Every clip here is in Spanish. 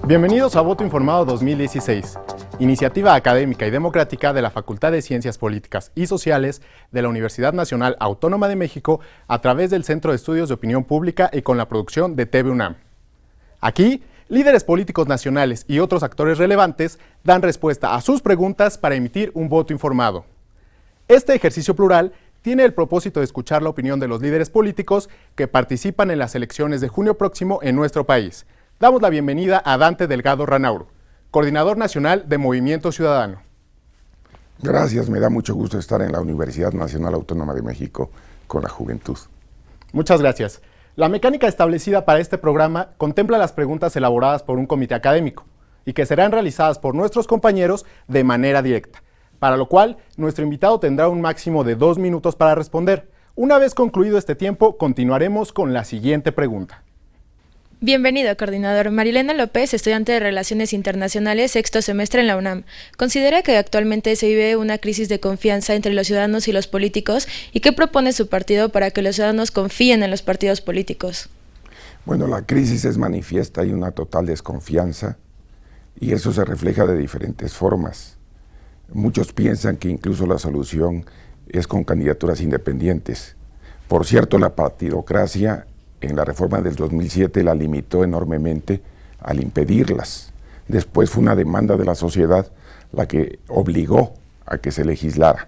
Bienvenidos a Voto Informado 2016, iniciativa académica y democrática de la Facultad de Ciencias Políticas y Sociales de la Universidad Nacional Autónoma de México a través del Centro de Estudios de Opinión Pública y con la producción de TV UNAM. Aquí, líderes políticos nacionales y otros actores relevantes dan respuesta a sus preguntas para emitir un voto informado. Este ejercicio plural tiene el propósito de escuchar la opinión de los líderes políticos que participan en las elecciones de junio próximo en nuestro país. Damos la bienvenida a Dante Delgado Ranauro, coordinador nacional de Movimiento Ciudadano. Gracias, me da mucho gusto estar en la Universidad Nacional Autónoma de México con la juventud. Muchas gracias. La mecánica establecida para este programa contempla las preguntas elaboradas por un comité académico y que serán realizadas por nuestros compañeros de manera directa, para lo cual nuestro invitado tendrá un máximo de 2 minutos para responder. Una vez concluido este tiempo, continuaremos con la siguiente pregunta. Bienvenido, coordinador. Marilena López, estudiante de Relaciones Internacionales, sexto semestre en la UNAM. ¿Considera que actualmente se vive una crisis de confianza entre los ciudadanos y los políticos? ¿Y qué propone su partido para que los ciudadanos confíen en los partidos políticos? Bueno, la crisis es manifiesta, hay una total desconfianza y eso se refleja de diferentes formas. Muchos piensan que incluso la solución es con candidaturas independientes. Por cierto, la partidocracia en la reforma del 2007 la limitó enormemente al impedirlas. Después fue una demanda de la sociedad la que obligó a que se legislara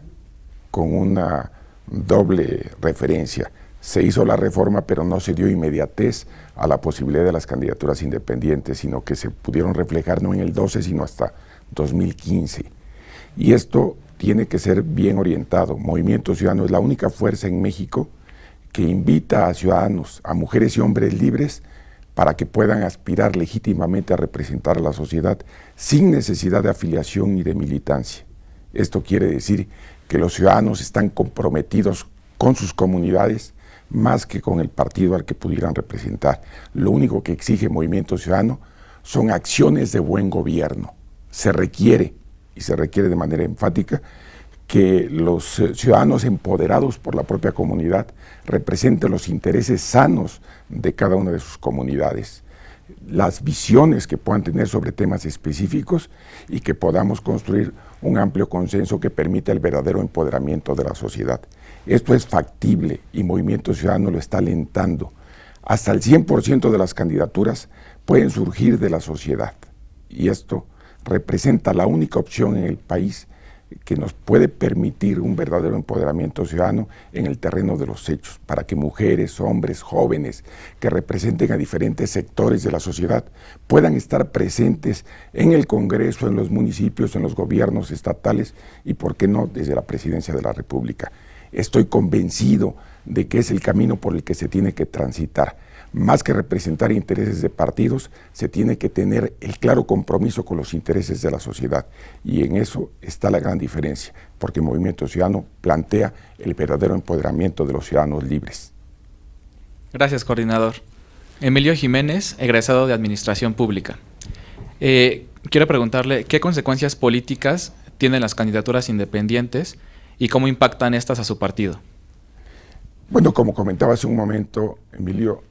con una doble referencia. Se hizo la reforma, pero no se dio inmediatez a la posibilidad de las candidaturas independientes, sino que se pudieron reflejar no en el 12, sino hasta 2015. Y esto tiene que ser bien orientado. Movimiento Ciudadano es la única fuerza en México que invita a ciudadanos, a mujeres y hombres libres, para que puedan aspirar legítimamente a representar a la sociedad sin necesidad de afiliación ni de militancia. Esto quiere decir que los ciudadanos están comprometidos con sus comunidades más que con el partido al que pudieran representar. Lo único que exige Movimiento Ciudadano son acciones de buen gobierno. Se requiere, y se requiere de manera enfática, que los ciudadanos empoderados por la propia comunidad representen los intereses sanos de cada una de sus comunidades, las visiones que puedan tener sobre temas específicos y que podamos construir un amplio consenso que permita el verdadero empoderamiento de la sociedad. Esto es factible y Movimiento Ciudadano lo está alentando. Hasta el 100% de las candidaturas pueden surgir de la sociedad y esto representa la única opción en el país que nos puede permitir un verdadero empoderamiento ciudadano en el terreno de los hechos, para que mujeres, hombres, jóvenes que representen a diferentes sectores de la sociedad puedan estar presentes en el Congreso, en los municipios, en los gobiernos estatales y, por qué no, desde la Presidencia de la República. Estoy convencido de que es el camino por el que se tiene que transitar. Más que representar intereses de partidos, se tiene que tener el claro compromiso con los intereses de la sociedad. Y en eso está la gran diferencia, porque el Movimiento Ciudadano plantea el verdadero empoderamiento de los ciudadanos libres. Gracias, coordinador. Emilio Jiménez, egresado de Administración Pública. Quiero preguntarle, ¿qué consecuencias políticas tienen las candidaturas independientes y cómo impactan estas a su partido? Bueno, como comentaba hace un momento, Emilio,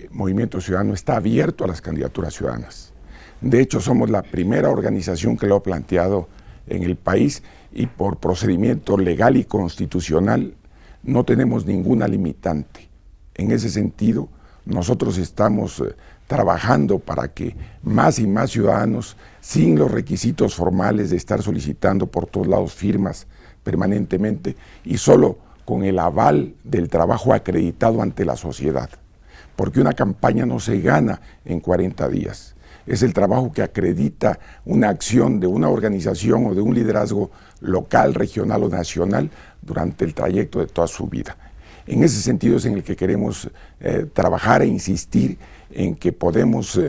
Movimiento Ciudadano está abierto a las candidaturas ciudadanas. De hecho, somos la primera organización que lo ha planteado en el país y por procedimiento legal y constitucional no tenemos ninguna limitante. En ese sentido, nosotros estamos trabajando para que más y más ciudadanos, sin los requisitos formales de estar solicitando por todos lados firmas permanentemente y solo con el aval del trabajo acreditado ante la sociedad. Porque una campaña no se gana en 40 días. Es el trabajo que acredita una acción de una organización o de un liderazgo local, regional o nacional durante el trayecto de toda su vida. En ese sentido es en el que queremos trabajar e insistir en que podemos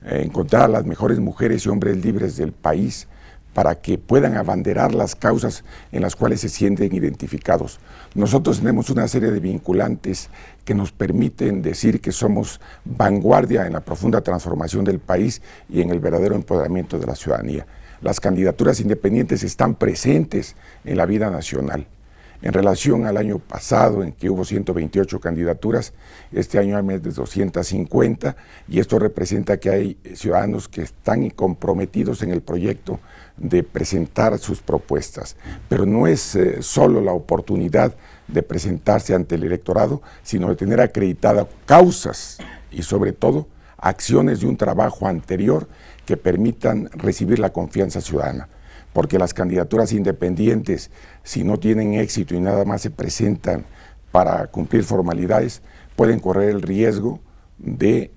encontrar a las mejores mujeres y hombres libres del país para que puedan abanderar las causas en las cuales se sienten identificados. Nosotros tenemos una serie de vinculantes que nos permiten decir que somos vanguardia en la profunda transformación del país y en el verdadero empoderamiento de la ciudadanía. Las candidaturas independientes están presentes en la vida nacional. En relación al año pasado, en que hubo 128 candidaturas, este año hay más de 250, y esto representa que hay ciudadanos que están comprometidos en el proyecto de presentar sus propuestas. Pero no es solo la oportunidad de presentarse ante el electorado, sino de tener acreditadas causas y sobre todo acciones de un trabajo anterior que permitan recibir la confianza ciudadana. Porque las candidaturas independientes, si no tienen éxito y nada más se presentan para cumplir formalidades, pueden correr el riesgo de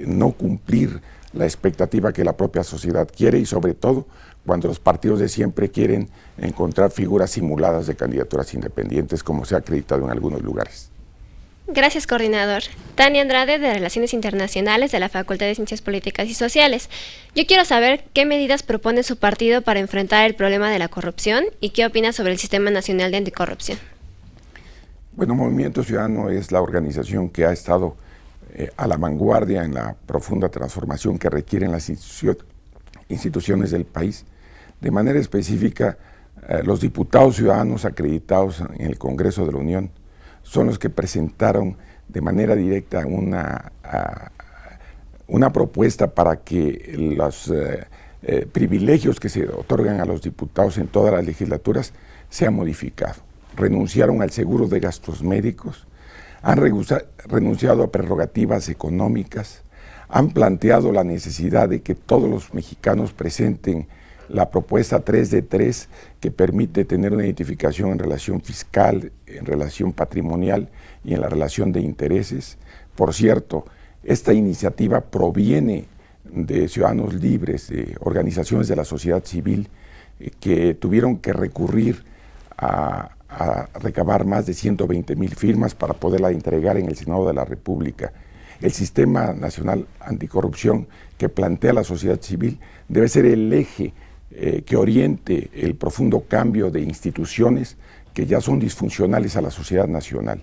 no cumplir la expectativa que la propia sociedad quiere, y sobre todo cuando los partidos de siempre quieren encontrar figuras simuladas de candidaturas independientes, como se ha acreditado en algunos lugares. Gracias, coordinador. Tania Andrade, de Relaciones Internacionales de la Facultad de Ciencias Políticas y Sociales. Yo quiero saber qué medidas propone su partido para enfrentar el problema de la corrupción y qué opina sobre el Sistema Nacional de Anticorrupción. Bueno, Movimiento Ciudadano es la organización que ha estado a la vanguardia en la profunda transformación que requieren las instituciones del país. De manera específica, los diputados ciudadanos acreditados en el Congreso de la Unión son los que presentaron de manera directa una propuesta para que los privilegios que se otorgan a los diputados en todas las legislaturas sean modificados. Renunciaron al seguro de gastos médicos, han renunciado a prerrogativas económicas, han planteado la necesidad de que todos los mexicanos presenten la propuesta 3 de 3, que permite tener una identificación en relación fiscal, en relación patrimonial y en la relación de intereses. Por cierto, esta iniciativa proviene de ciudadanos libres, de organizaciones de la sociedad civil, que tuvieron que recurrir a recabar más de 120,000 firmas para poderla entregar en el Senado de la República. El Sistema Nacional Anticorrupción que plantea la sociedad civil debe ser el eje que oriente el profundo cambio de instituciones que ya son disfuncionales a la sociedad nacional.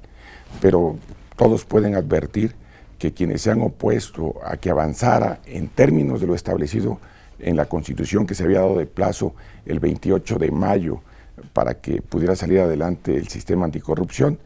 Pero todos pueden advertir que quienes se han opuesto a que avanzara en términos de lo establecido en la Constitución, que se había dado de plazo el 28 de mayo para que pudiera salir adelante el sistema anticorrupción,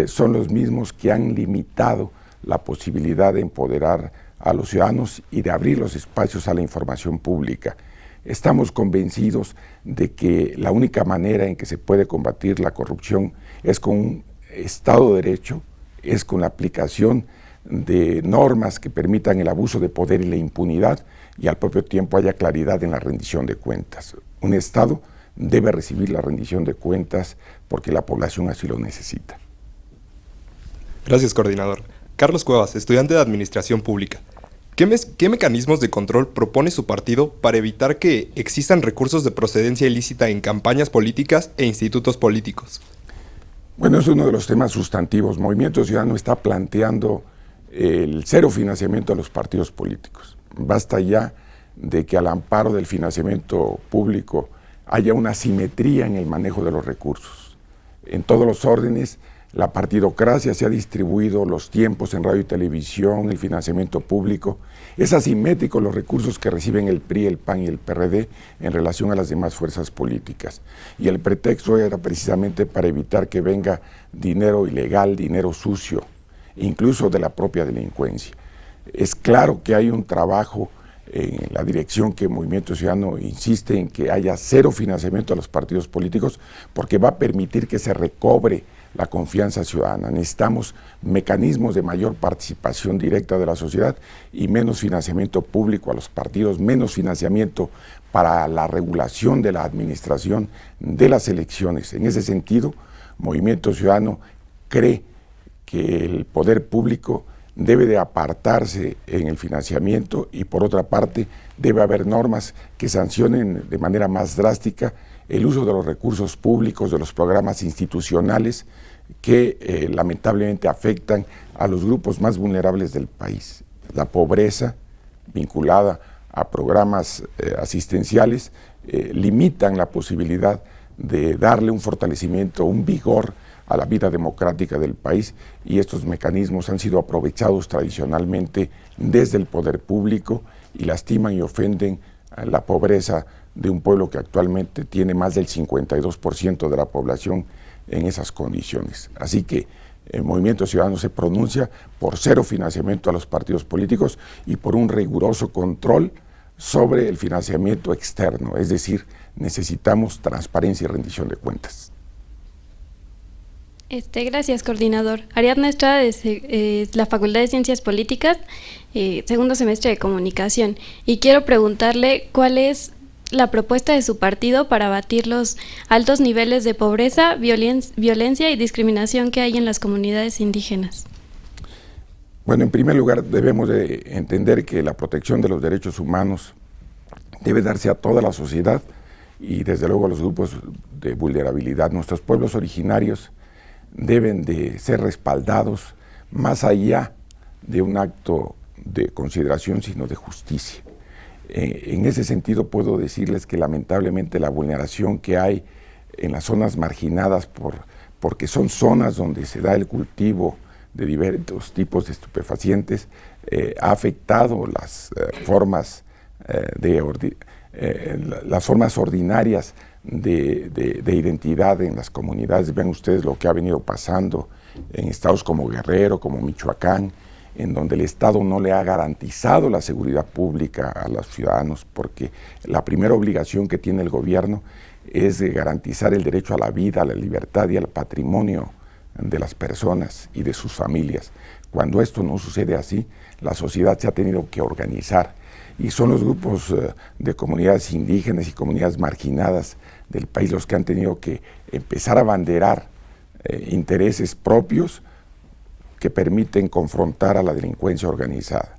son los mismos que han limitado la posibilidad de empoderar a los ciudadanos y de abrir los espacios a la información pública. Estamos convencidos de que la única manera en que se puede combatir la corrupción es con un Estado de Derecho, es con la aplicación de normas que permitan el abuso de poder y la impunidad, y al propio tiempo haya claridad en la rendición de cuentas. Un Estado debe recibir la rendición de cuentas porque la población así lo necesita. Gracias, coordinador. Carlos Cuevas, estudiante de Administración Pública. ¿Qué mecanismos de control propone su partido para evitar que existan recursos de procedencia ilícita en campañas políticas e institutos políticos? Bueno, es uno de los temas sustantivos. Movimiento Ciudadano está planteando el cero financiamiento a los partidos políticos. Basta ya de que al amparo del financiamiento público haya una simetría en el manejo de los recursos. En todos los órdenes, la partidocracia se ha distribuido los tiempos en radio y televisión, el financiamiento público. Es asimétrico los recursos que reciben el PRI, el PAN y el PRD en relación a las demás fuerzas políticas. Y el pretexto era precisamente para evitar que venga dinero ilegal, dinero sucio, incluso de la propia delincuencia. Es claro que hay un trabajo en la dirección que Movimiento Ciudadano insiste en que haya cero financiamiento a los partidos políticos, porque va a permitir que se recobre la confianza ciudadana. Necesitamos mecanismos de mayor participación directa de la sociedad y menos financiamiento público a los partidos, menos financiamiento para la regulación de la administración de las elecciones. En ese sentido, Movimiento Ciudadano cree que el poder público debe de apartarse en el financiamiento y, por otra parte, debe haber normas que sancionen de manera más drástica el uso de los recursos públicos, de los programas institucionales que lamentablemente afectan a los grupos más vulnerables del país. La pobreza vinculada a programas asistenciales limitan la posibilidad de darle un fortalecimiento, un vigor a la vida democrática del país, y estos mecanismos han sido aprovechados tradicionalmente desde el poder público y lastiman y ofenden a la pobreza de un pueblo que actualmente tiene más del 52% de la población en esas condiciones. Así que el Movimiento Ciudadano se pronuncia por cero financiamiento a los partidos políticos y por un riguroso control sobre el financiamiento externo, es decir, necesitamos transparencia y rendición de cuentas. Gracias, coordinador. Ariadna Estrada, de la Facultad de Ciencias Políticas, segundo semestre de Comunicación, y quiero preguntarle cuál es la propuesta de su partido para abatir los altos niveles de pobreza, violencia y discriminación que hay en las comunidades indígenas. Bueno, en primer lugar debemos de entender que la protección de los derechos humanos debe darse a toda la sociedad y desde luego a los grupos de vulnerabilidad. Nuestros pueblos originarios deben de ser respaldados más allá de un acto de consideración, sino de justicia. En ese sentido puedo decirles que lamentablemente la vulneración que hay en las zonas marginadas porque son zonas donde se da el cultivo de diversos tipos de estupefacientes ha afectado las formas ordinarias de identidad en las comunidades. Vean ustedes lo que ha venido pasando en estados como Guerrero, como Michoacán, en donde el Estado no le ha garantizado la seguridad pública a los ciudadanos, porque la primera obligación que tiene el gobierno es de garantizar el derecho a la vida, a la libertad y al patrimonio de las personas y de sus familias. Cuando esto no sucede así, la sociedad se ha tenido que organizar y son los grupos de comunidades indígenas y comunidades marginadas del país los que han tenido que empezar a abanderar intereses propios que permiten confrontar a la delincuencia organizada.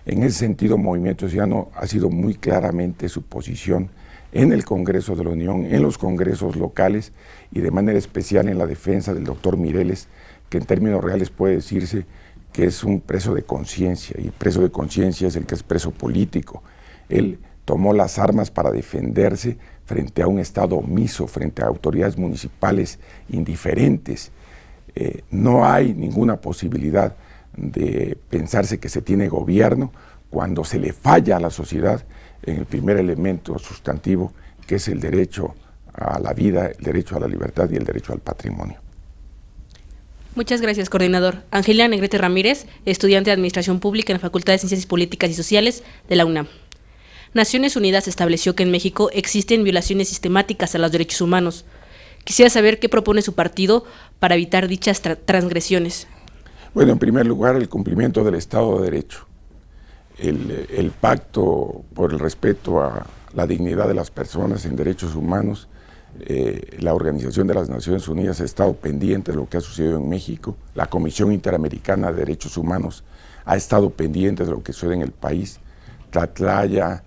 En ese sentido, Movimiento Ciudadano ha sido muy claramente su posición en el Congreso de la Unión, en los congresos locales y de manera especial en la defensa del doctor Mireles, que en términos reales puede decirse que es un preso de conciencia, y preso de conciencia es el que es preso político. Él tomó las armas para defenderse frente a un Estado omiso, frente a autoridades municipales indiferentes. No hay ninguna posibilidad de pensarse que se tiene gobierno cuando se le falla a la sociedad en el primer elemento sustantivo, que es el derecho a la vida, el derecho a la libertad y el derecho al patrimonio. Muchas gracias, coordinador. Angelina Negrete Ramírez, estudiante de Administración Pública en la Facultad de Ciencias Políticas y Sociales de la UNAM. Naciones Unidas estableció que en México existen violaciones sistemáticas a los derechos humanos. Quisiera saber qué propone su partido para evitar dichas transgresiones. Bueno, en primer lugar, el cumplimiento del Estado de Derecho. El pacto por el respeto a la dignidad de las personas en derechos humanos, la Organización de las Naciones Unidas ha estado pendiente de lo que ha sucedido en México, la Comisión Interamericana de Derechos Humanos ha estado pendiente de lo que sucede en el país, Tlatlaya,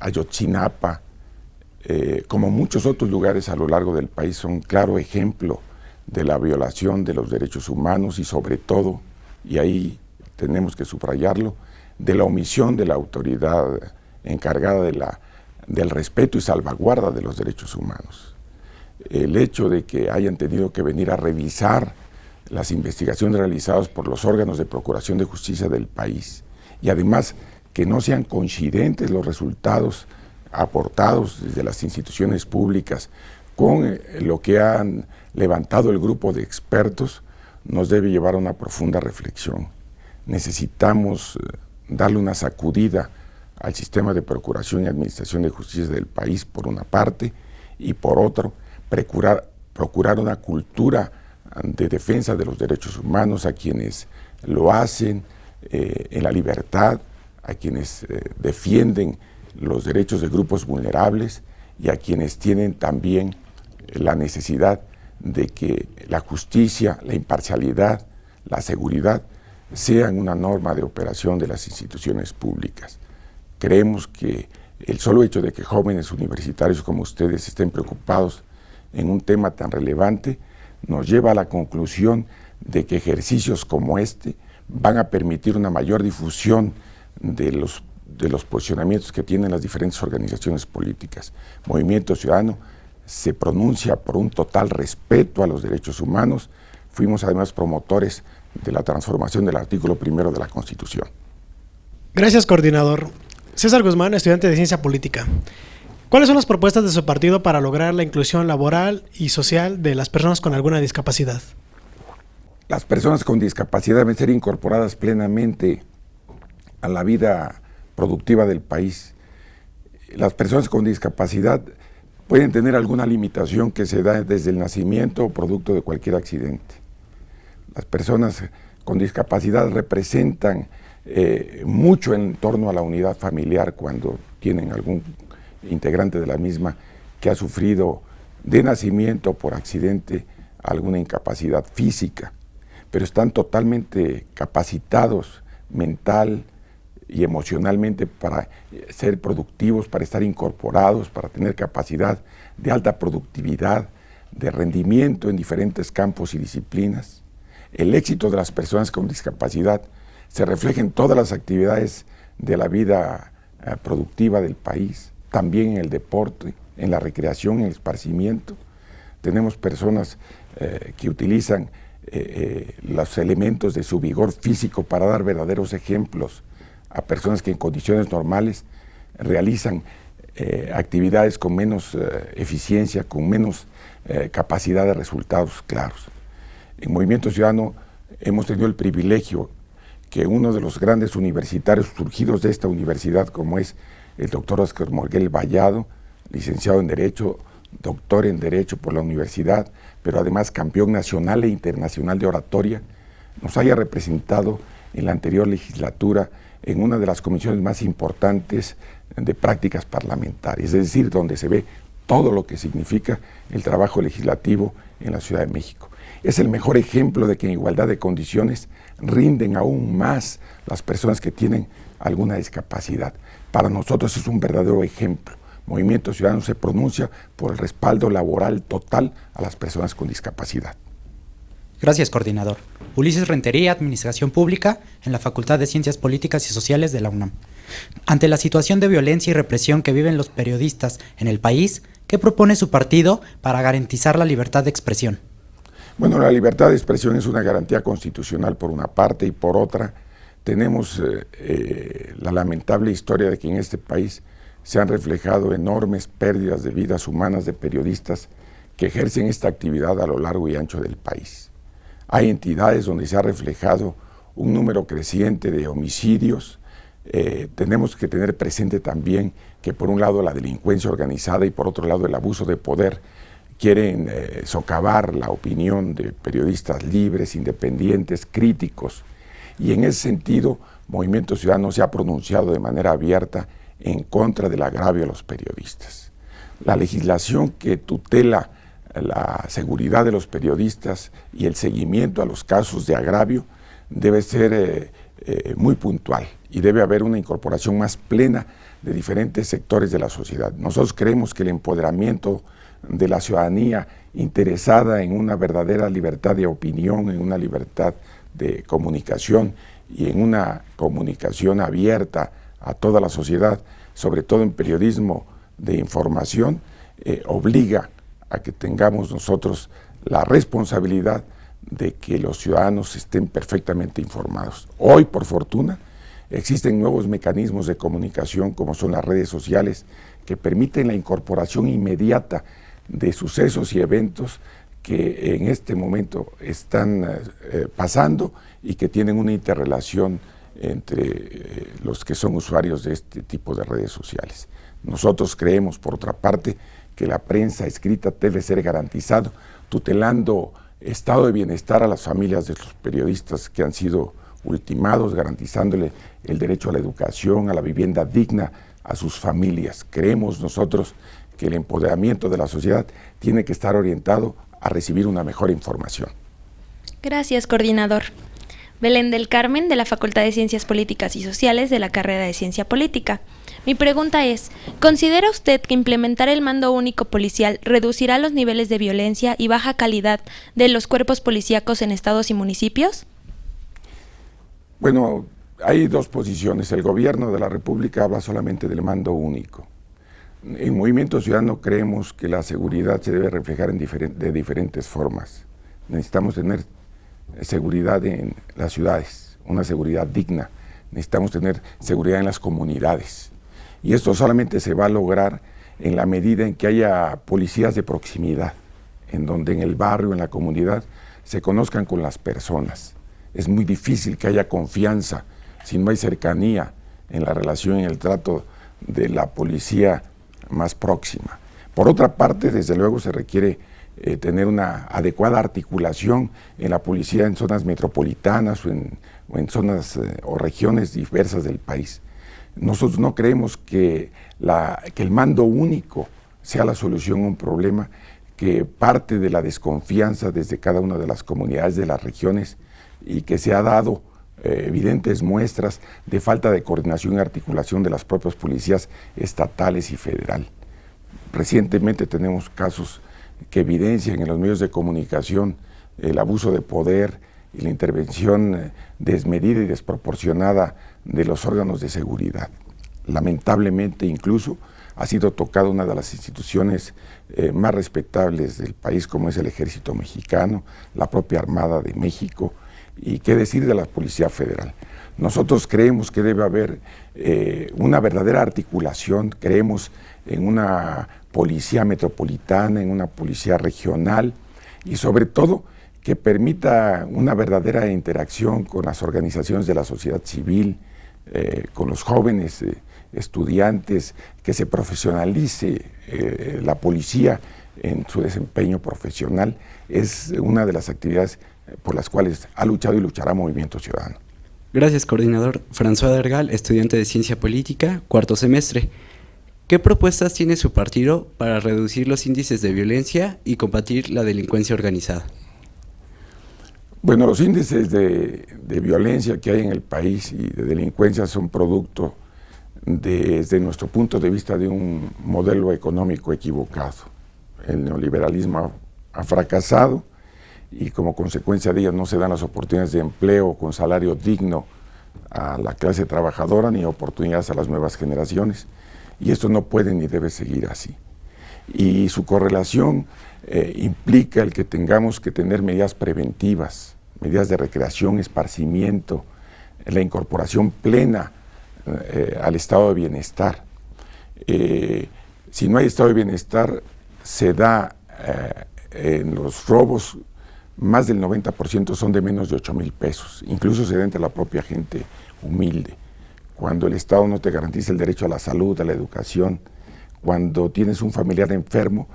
Ayotzinapa, como muchos otros lugares a lo largo del país, son claro ejemplo de la violación de los derechos humanos y sobre todo, y ahí tenemos que subrayarlo, de la omisión de la autoridad encargada del respeto y salvaguarda de los derechos humanos. El hecho de que hayan tenido que venir a revisar las investigaciones realizadas por los órganos de procuración de justicia del país y además que no sean coincidentes los resultados aportados desde las instituciones públicas con lo que han levantado el grupo de expertos, nos debe llevar a una profunda reflexión. Necesitamos darle una sacudida al sistema de procuración y administración de justicia del país, por una parte, y por otro, procurar una cultura de defensa de los derechos humanos a quienes lo hacen en la libertad, a quienes defienden los derechos de grupos vulnerables y a quienes tienen también la necesidad de que la justicia, la imparcialidad, la seguridad sean una norma de operación de las instituciones públicas. Creemos que el solo hecho de que jóvenes universitarios como ustedes estén preocupados en un tema tan relevante nos lleva a la conclusión de que ejercicios como este van a permitir una mayor difusión de los posicionamientos que tienen las diferentes organizaciones políticas. Movimiento Ciudadano se pronuncia por un total respeto a los derechos humanos. Fuimos además promotores de la transformación del artículo 1 de la Constitución. Gracias, coordinador. César Guzmán, estudiante de Ciencia Política. ¿Cuáles son las propuestas de su partido para lograr la inclusión laboral y social de las personas con alguna discapacidad? Las personas con discapacidad deben ser incorporadas plenamente a la vida productiva del país. Las personas con discapacidad pueden tener alguna limitación que se da desde el nacimiento o producto de cualquier accidente. Las personas con discapacidad representan mucho en torno a la unidad familiar cuando tienen algún integrante de la misma que ha sufrido de nacimiento por accidente alguna incapacidad física, pero están totalmente capacitados mental y emocionalmente para ser productivos, para estar incorporados, para tener capacidad de alta productividad, de rendimiento en diferentes campos y disciplinas. El éxito de las personas con discapacidad se refleja en todas las actividades de la vida productiva del país, también en el deporte, en la recreación, en el esparcimiento. Tenemos personas que utilizan los elementos de su vigor físico para dar verdaderos ejemplos a personas que en condiciones normales realizan actividades con menos eficiencia, con menos capacidad de resultados claros. En Movimiento Ciudadano hemos tenido el privilegio que uno de los grandes universitarios surgidos de esta universidad, como es el doctor Óscar Morguel Vallado, licenciado en Derecho, doctor en Derecho por la universidad, pero además campeón nacional e internacional de oratoria, nos haya representado en la anterior legislatura en una de las comisiones más importantes de prácticas parlamentarias, es decir, donde se ve todo lo que significa el trabajo legislativo en la Ciudad de México. Es el mejor ejemplo de que en igualdad de condiciones rinden aún más las personas que tienen alguna discapacidad. Para nosotros es un verdadero ejemplo. Movimiento Ciudadano se pronuncia por el respaldo laboral total a las personas con discapacidad. Gracias, coordinador. Ulises Rentería, Administración Pública, en la Facultad de Ciencias Políticas y Sociales de la UNAM. Ante la situación de violencia y represión que viven los periodistas en el país, ¿qué propone su partido para garantizar la libertad de expresión? Bueno, la libertad de expresión es una garantía constitucional por una parte, y por otra tenemos la lamentable historia de que en este país se han reflejado enormes pérdidas de vidas humanas de periodistas que ejercen esta actividad a lo largo y ancho del país. Hay entidades donde se ha reflejado un número creciente de homicidios. Tenemos que tener presente también que por un lado la delincuencia organizada y por otro lado el abuso de poder quieren socavar la opinión de periodistas libres, independientes, críticos. Y en ese sentido, Movimiento Ciudadano se ha pronunciado de manera abierta en contra del agravio a los periodistas. La legislación que tutela la seguridad de los periodistas y el seguimiento a los casos de agravio debe ser muy puntual y debe haber una incorporación más plena de diferentes sectores de la sociedad. Nosotros creemos que el empoderamiento de la ciudadanía interesada en una verdadera libertad de opinión, en una libertad de comunicación y en una comunicación abierta a toda la sociedad, sobre todo en periodismo de información, obliga a que tengamos nosotros la responsabilidad de que los ciudadanos estén perfectamente informados. Hoy, por fortuna, existen nuevos mecanismos de comunicación como son las redes sociales que permiten la incorporación inmediata de sucesos y eventos que en este momento están pasando y que tienen una interrelación entre los que son usuarios de este tipo de redes sociales. Nosotros creemos, por otra parte, que la prensa escrita debe ser garantizado, tutelando estado de bienestar a las familias de los periodistas que han sido ultimados, garantizándole el derecho a la educación, a la vivienda digna a sus familias. Creemos nosotros que el empoderamiento de la sociedad tiene que estar orientado a recibir una mejor información. Gracias, coordinador. Belén del Carmen, de la Facultad de Ciencias Políticas y Sociales de la carrera de Ciencia Política. Mi pregunta es, ¿considera usted que implementar el mando único policial reducirá los niveles de violencia y baja calidad de los cuerpos policíacos en estados y municipios? Bueno, hay dos posiciones. El gobierno de la República habla solamente del mando único. En Movimiento Ciudadano creemos que la seguridad se debe reflejar de diferentes formas. Necesitamos tener seguridad en las ciudades, una seguridad digna. Necesitamos tener seguridad en las comunidades. Y esto solamente se va a lograr en la medida en que haya policías de proximidad, en donde en el barrio, en la comunidad, se conozcan con las personas. Es muy difícil que haya confianza si no hay cercanía en la relación y en el trato de la policía más próxima. Por otra parte, desde luego se requiere tener una adecuada articulación en la policía en zonas metropolitanas o en zonas o regiones diversas del país. Nosotros no creemos que el mando único sea la solución a un problema que parte de la desconfianza desde cada una de las comunidades de las regiones y que se ha dado evidentes muestras de falta de coordinación y articulación de las propias policías estatales y federal. Recientemente tenemos casos que evidencian en los medios de comunicación el abuso de poder y la intervención desmedida y desproporcionada de los órganos de seguridad. Lamentablemente, incluso, ha sido tocada una de las instituciones más respetables del país, como es el Ejército Mexicano, la propia Armada de México, y qué decir de la Policía Federal. Nosotros creemos que debe haber una verdadera articulación, creemos en una policía metropolitana, en una policía regional y sobre todo que permita una verdadera interacción con las organizaciones de la sociedad civil, con los jóvenes estudiantes, que se profesionalice la policía en su desempeño profesional. Es una de las actividades por las cuales ha luchado y luchará Movimiento Ciudadano. Gracias, coordinador. François Dergal, estudiante de Ciencia Política, cuarto semestre. ¿Qué propuestas tiene su partido para reducir los índices de violencia y combatir la delincuencia organizada? Bueno, los índices de violencia que hay en el país y de delincuencia son producto, desde nuestro punto de vista, de un modelo económico equivocado. El neoliberalismo ha fracasado y como consecuencia de ello no se dan las oportunidades de empleo con salario digno a la clase trabajadora ni oportunidades a las nuevas generaciones. Y esto no puede ni debe seguir así. Y su correlación implica el que tengamos que tener medidas preventivas, medidas de recreación, esparcimiento, la incorporación plena al estado de bienestar. Si no hay estado de bienestar, se da en los robos, más del 90% son de menos de 8,000 pesos, incluso se da entre la propia gente humilde. Cuando el Estado no te garantiza el derecho a la salud, a la educación, cuando tienes un familiar enfermo,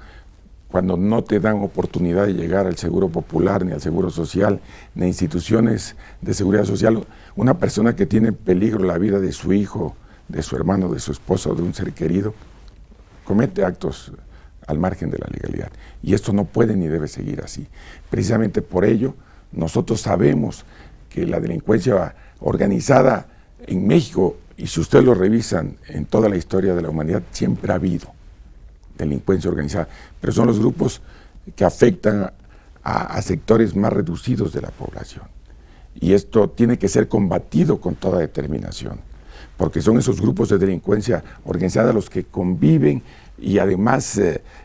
cuando no te dan oportunidad de llegar al Seguro Popular, ni al Seguro Social, ni a instituciones de seguridad social, una persona que tiene en peligro la vida de su hijo, de su hermano, de su esposo, de un ser querido, comete actos al margen de la legalidad. Y esto no puede ni debe seguir así. Precisamente por ello, nosotros sabemos que la delincuencia organizada en México, y si ustedes lo revisan en toda la historia de la humanidad, siempre ha habido delincuencia organizada, pero son los grupos que afectan a sectores más reducidos de la población. Y esto tiene que ser combatido con toda determinación, porque son esos grupos de delincuencia organizada los que conviven y además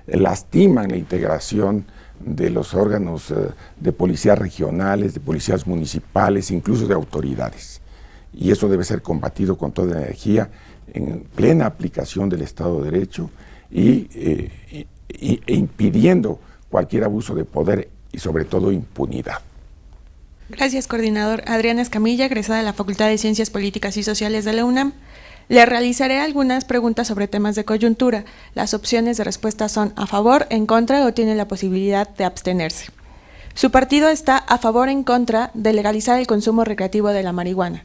lastiman la integración de los órganos de policías regionales, de policías municipales, incluso de autoridades. Y eso debe ser combatido con toda energía, en plena aplicación del Estado de Derecho e impidiendo cualquier abuso de poder y sobre todo impunidad. Gracias, coordinador. Adriana Escamilla, egresada de la Facultad de Ciencias Políticas y Sociales de la UNAM. Le realizaré algunas preguntas sobre temas de coyuntura. Las opciones de respuesta son a favor, en contra o tiene la posibilidad de abstenerse. Su partido está a favor o en contra de legalizar el consumo recreativo de la marihuana.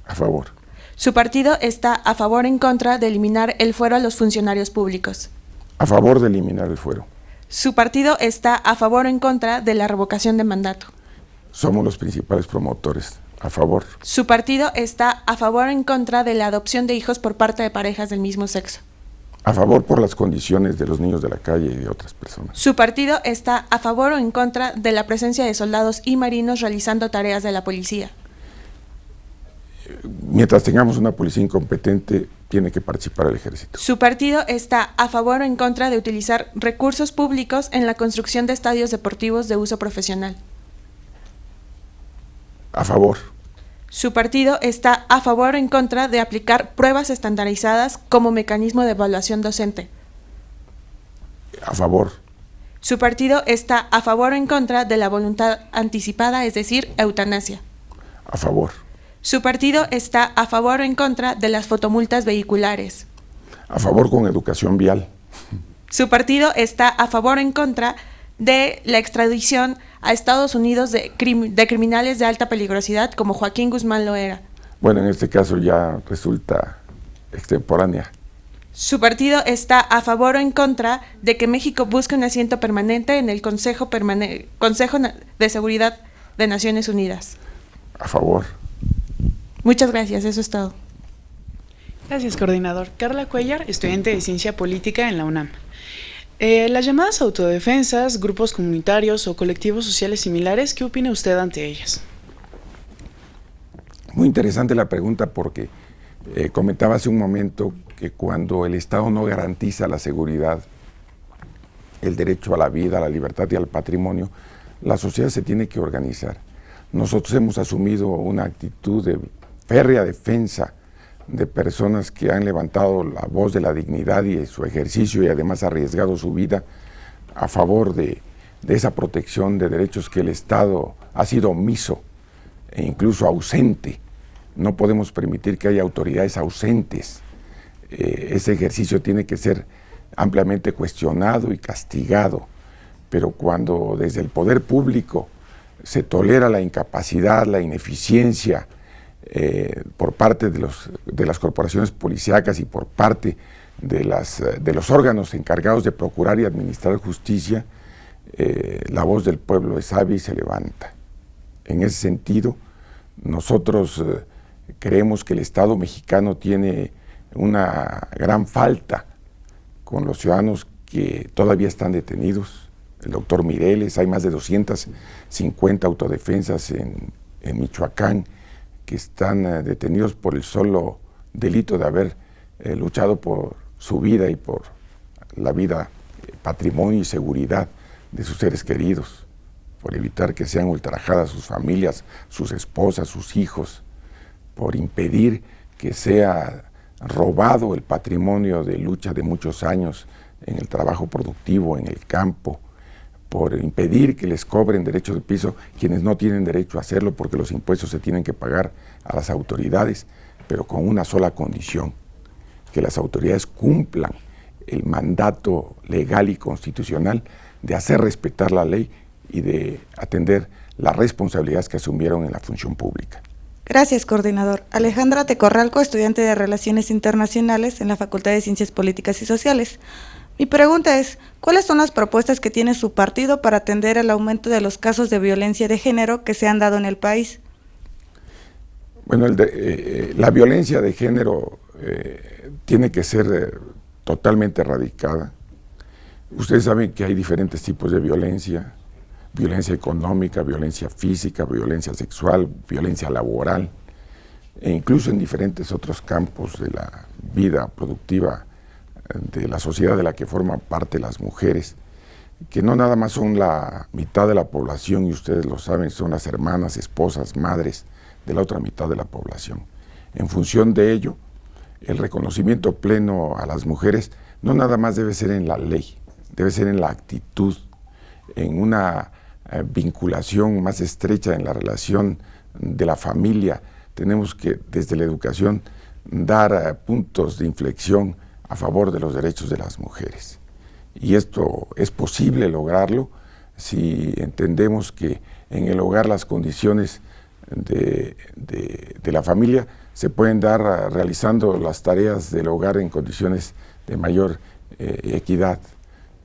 A favor. Su partido está a favor o en contra de eliminar el fuero a los funcionarios públicos. A favor de eliminar el fuero. Su partido está a favor o en contra de la revocación de mandato. Somos los principales promotores. A favor. Su partido está a favor o en contra de la adopción de hijos por parte de parejas del mismo sexo. A favor por las condiciones de los niños de la calle y de otras personas. Su partido está a favor o en contra de la presencia de soldados y marinos realizando tareas de la policía. Mientras tengamos una policía incompetente, tiene que participar el ejército. Su partido está a favor o en contra de utilizar recursos públicos en la construcción de estadios deportivos de uso profesional. A favor. Su partido está a favor o en contra de aplicar pruebas estandarizadas como mecanismo de evaluación docente. A favor. ¿Su partido está a favor o en contra de la voluntad anticipada, es decir, eutanasia? A favor. ¿Su partido está a favor o en contra de las fotomultas vehiculares? A favor con educación vial. ¿Su partido está a favor o en contra de la extradición a Estados Unidos de criminales de alta peligrosidad como Joaquín Guzmán Loera? Bueno, en este caso ya resulta extemporánea. ¿Su partido está a favor o en contra de que México busque un asiento permanente en el Consejo de Seguridad de Naciones Unidas? A favor. Muchas gracias, eso es todo. Gracias, coordinador. Carla Cuellar, estudiante de Ciencia Política en la UNAM. Las llamadas autodefensas, grupos comunitarios o colectivos sociales similares, ¿qué opina usted ante ellas? Muy interesante la pregunta porque comentaba hace un momento que cuando el Estado no garantiza la seguridad, el derecho a la vida, a la libertad y al patrimonio, la sociedad se tiene que organizar. Nosotros hemos asumido una actitud de férrea defensa de personas que han levantado la voz de la dignidad y su ejercicio y además arriesgado su vida a favor de esa protección de derechos que el Estado ha sido omiso e incluso ausente. No podemos permitir que haya autoridades ausentes. Ese ejercicio tiene que ser ampliamente cuestionado y castigado, pero cuando desde el poder público se tolera la incapacidad, la ineficiencia, por parte de las corporaciones policíacas y por parte de los órganos encargados de procurar y administrar justicia, la voz del pueblo es sabia y se levanta. En ese sentido, nosotros creemos que el Estado mexicano tiene una gran falta con los ciudadanos que todavía están detenidos. El doctor Mireles, hay más de 250 autodefensas en Michoacán que están detenidos por el solo delito de haber luchado por su vida y por la vida, patrimonio y seguridad de sus seres queridos, por evitar que sean ultrajadas sus familias, sus esposas, sus hijos, por impedir que sea robado el patrimonio de lucha de muchos años en el trabajo productivo, en el campo, por impedir que les cobren derechos de piso quienes no tienen derecho a hacerlo porque los impuestos se tienen que pagar a las autoridades, pero con una sola condición, que las autoridades cumplan el mandato legal y constitucional de hacer respetar la ley y de atender las responsabilidades que asumieron en la función pública. Gracias, coordinador. Alejandra Tecorralco, estudiante de Relaciones Internacionales en la Facultad de Ciencias Políticas y Sociales. Mi pregunta es, ¿cuáles son las propuestas que tiene su partido para atender al aumento de los casos de violencia de género que se han dado en el país? Bueno, la violencia de género tiene que ser totalmente erradicada. Ustedes saben que hay diferentes tipos de violencia: violencia económica, violencia física, violencia sexual, violencia laboral, e incluso en diferentes otros campos de la vida productiva de la sociedad de la que forman parte las mujeres, que no nada más son la mitad de la población, y ustedes lo saben, son las hermanas, esposas, madres de la otra mitad de la población. En función de ello, el reconocimiento pleno a las mujeres no nada más debe ser en la ley, debe ser en la actitud, en una vinculación más estrecha en la relación de la familia. Tenemos que, desde la educación, dar puntos de inflexión a favor de los derechos de las mujeres. Y esto es posible lograrlo si entendemos que en el hogar las condiciones de la familia se pueden dar realizando las tareas del hogar en condiciones de mayor equidad.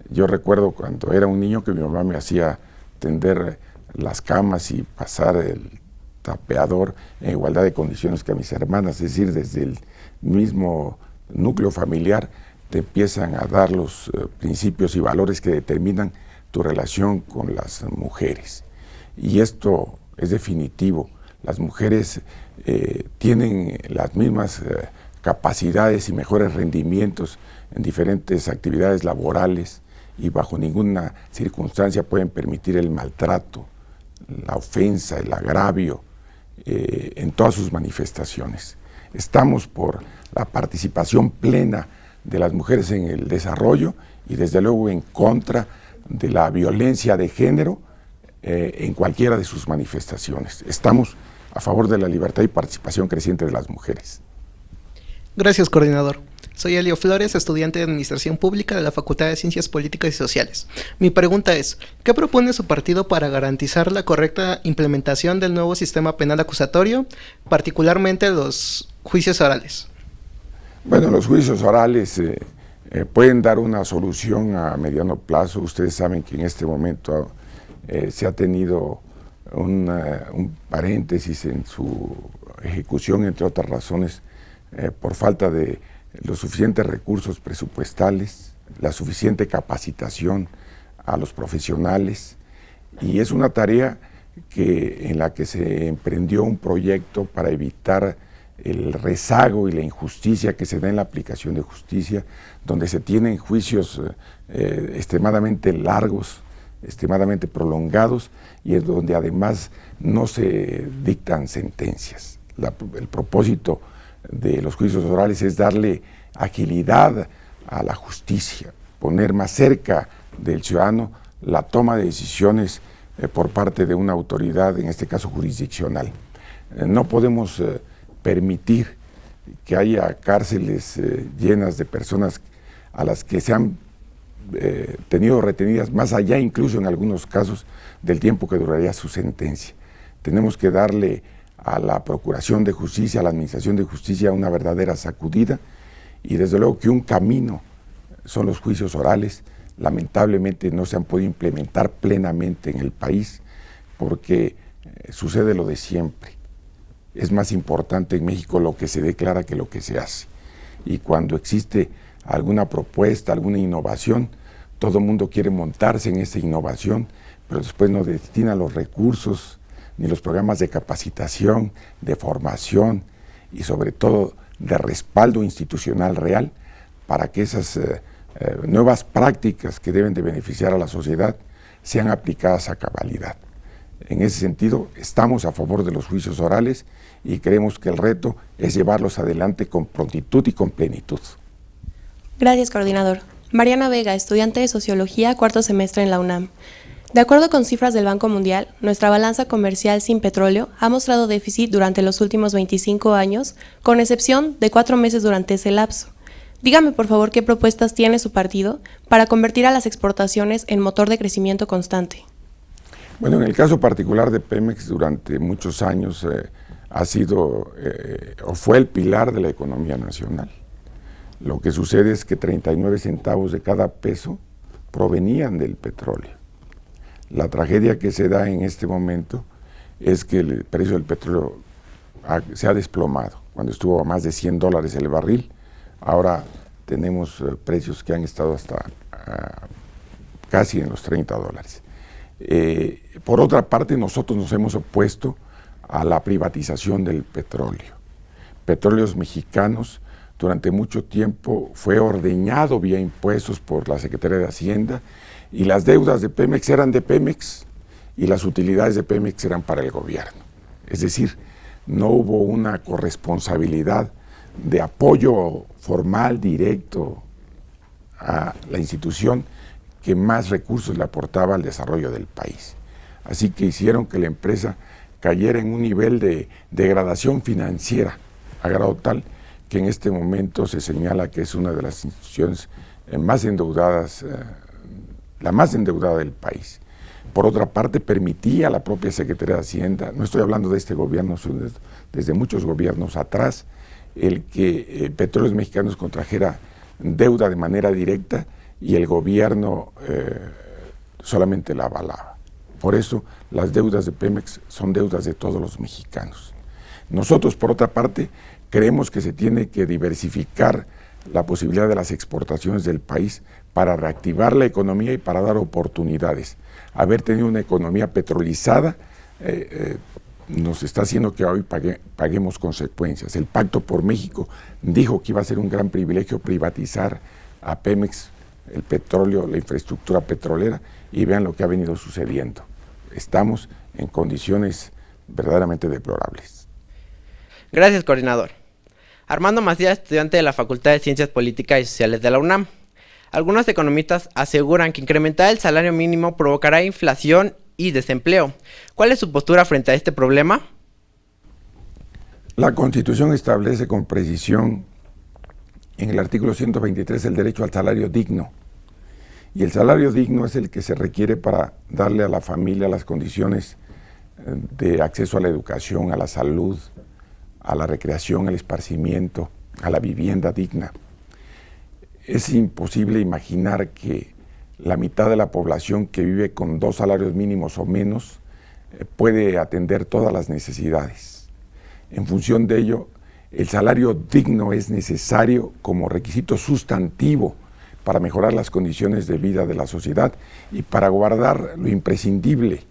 Yo recuerdo cuando era un niño que mi mamá me hacía tender las camas y pasar el tapeador en igualdad de condiciones que a mis hermanas, es decir, desde el mismo núcleo familiar te empiezan a dar los principios y valores que determinan tu relación con las mujeres. Y esto es definitivo. Las mujeres tienen las mismas capacidades y mejores rendimientos en diferentes actividades laborales y bajo ninguna circunstancia pueden permitir el maltrato, la ofensa, el agravio en todas sus manifestaciones. Estamos por la participación plena de las mujeres en el desarrollo y desde luego en contra de la violencia de género en cualquiera de sus manifestaciones. Estamos a favor de la libertad y participación creciente de las mujeres. Gracias, coordinador. Soy Elio Flores, estudiante de Administración Pública de la Facultad de Ciencias Políticas y Sociales. Mi pregunta es, ¿qué propone su partido para garantizar la correcta implementación del nuevo sistema penal acusatorio, particularmente los juicios orales? Bueno, los juicios orales pueden dar una solución a mediano plazo. Ustedes saben que en este momento se ha tenido un paréntesis en su ejecución, entre otras razones, por falta de los suficientes recursos presupuestales, la suficiente capacitación a los profesionales, y es una tarea en la que se emprendió un proyecto para evitar el rezago y la injusticia que se da en la aplicación de justicia, donde se tienen juicios extremadamente largos, extremadamente prolongados, y es donde además no se dictan sentencias. El propósito de los juicios orales es darle agilidad a la justicia, poner más cerca del ciudadano la toma de decisiones por parte de una autoridad, en este caso jurisdiccional. No podemos permitir que haya cárceles llenas de personas a las que se han tenido retenidas más allá, incluso en algunos casos, del tiempo que duraría su sentencia. Tenemos que darle a la Procuración de Justicia, a la Administración de Justicia, una verdadera sacudida, y desde luego que un camino son los juicios orales. Lamentablemente no se han podido implementar plenamente en el país porque sucede lo de siempre. Es más importante en México lo que se declara que lo que se hace. Y cuando existe alguna propuesta, alguna innovación, todo el mundo quiere montarse en esa innovación, pero después no destina los recursos ni los programas de capacitación, de formación y sobre todo de respaldo institucional real para que esas nuevas prácticas que deben de beneficiar a la sociedad sean aplicadas a cabalidad. En ese sentido, estamos a favor de los juicios orales y creemos que el reto es llevarlos adelante con prontitud y con plenitud. Gracias, coordinador. Mariana Vega, estudiante de Sociología, cuarto semestre en la UNAM. De acuerdo con cifras del Banco Mundial, nuestra balanza comercial sin petróleo ha mostrado déficit durante los últimos 25 años, con excepción de 4 meses durante ese lapso. Dígame, por favor, qué propuestas tiene su partido para convertir a las exportaciones en motor de crecimiento constante. Bueno, en el caso particular de Pemex, durante muchos años ha sido o fue el pilar de la economía nacional. Lo que sucede es que 39 centavos de cada peso provenían del petróleo. La tragedia que se da en este momento es que el precio del petróleo se ha desplomado. Cuando estuvo a más de $100 el barril, ahora tenemos precios que han estado hasta casi en los $30. Por otra parte, nosotros nos hemos opuesto a la privatización del petróleo. Petróleos Mexicanos durante mucho tiempo fue ordeñado vía impuestos por la Secretaría de Hacienda, y las deudas de Pemex eran de Pemex y las utilidades de Pemex eran para el gobierno. Es decir, no hubo una corresponsabilidad de apoyo formal, directo a la institución que más recursos le aportaba al desarrollo del país. Así que hicieron que la empresa cayera en un nivel de degradación financiera, a grado tal que en este momento se señala que es una de las instituciones más endeudadas, la más endeudada del país. Por otra parte, permitía a la propia Secretaría de Hacienda, no estoy hablando de este gobierno, desde muchos gobiernos atrás, el que Petróleos Mexicanos contrajera deuda de manera directa y el gobierno solamente la avalaba. Por eso, las deudas de Pemex son deudas de todos los mexicanos. Nosotros, por otra parte, creemos que se tiene que diversificar la posibilidad de las exportaciones del país para reactivar la economía y para dar oportunidades. Haber tenido una economía petrolizada nos está haciendo que hoy paguemos consecuencias. El Pacto por México dijo que iba a ser un gran privilegio privatizar a Pemex, el petróleo, la infraestructura petrolera, y vean lo que ha venido sucediendo. Estamos en condiciones verdaderamente deplorables. Gracias, coordinador. Armando Macías, estudiante de la Facultad de Ciencias Políticas y Sociales de la UNAM. Algunos economistas aseguran que incrementar el salario mínimo provocará inflación y desempleo. ¿Cuál es su postura frente a este problema? La Constitución establece con precisión en el artículo 123 el derecho al salario digno. Y el salario digno es el que se requiere para darle a la familia las condiciones de acceso a la educación, a la salud, a la recreación, al esparcimiento, a la vivienda digna. Es imposible imaginar que la mitad de la población que vive con 2 salarios mínimos o menos puede atender todas las necesidades. En función de ello, el salario digno es necesario como requisito sustantivo para mejorar las condiciones de vida de la sociedad y para guardar lo imprescindible,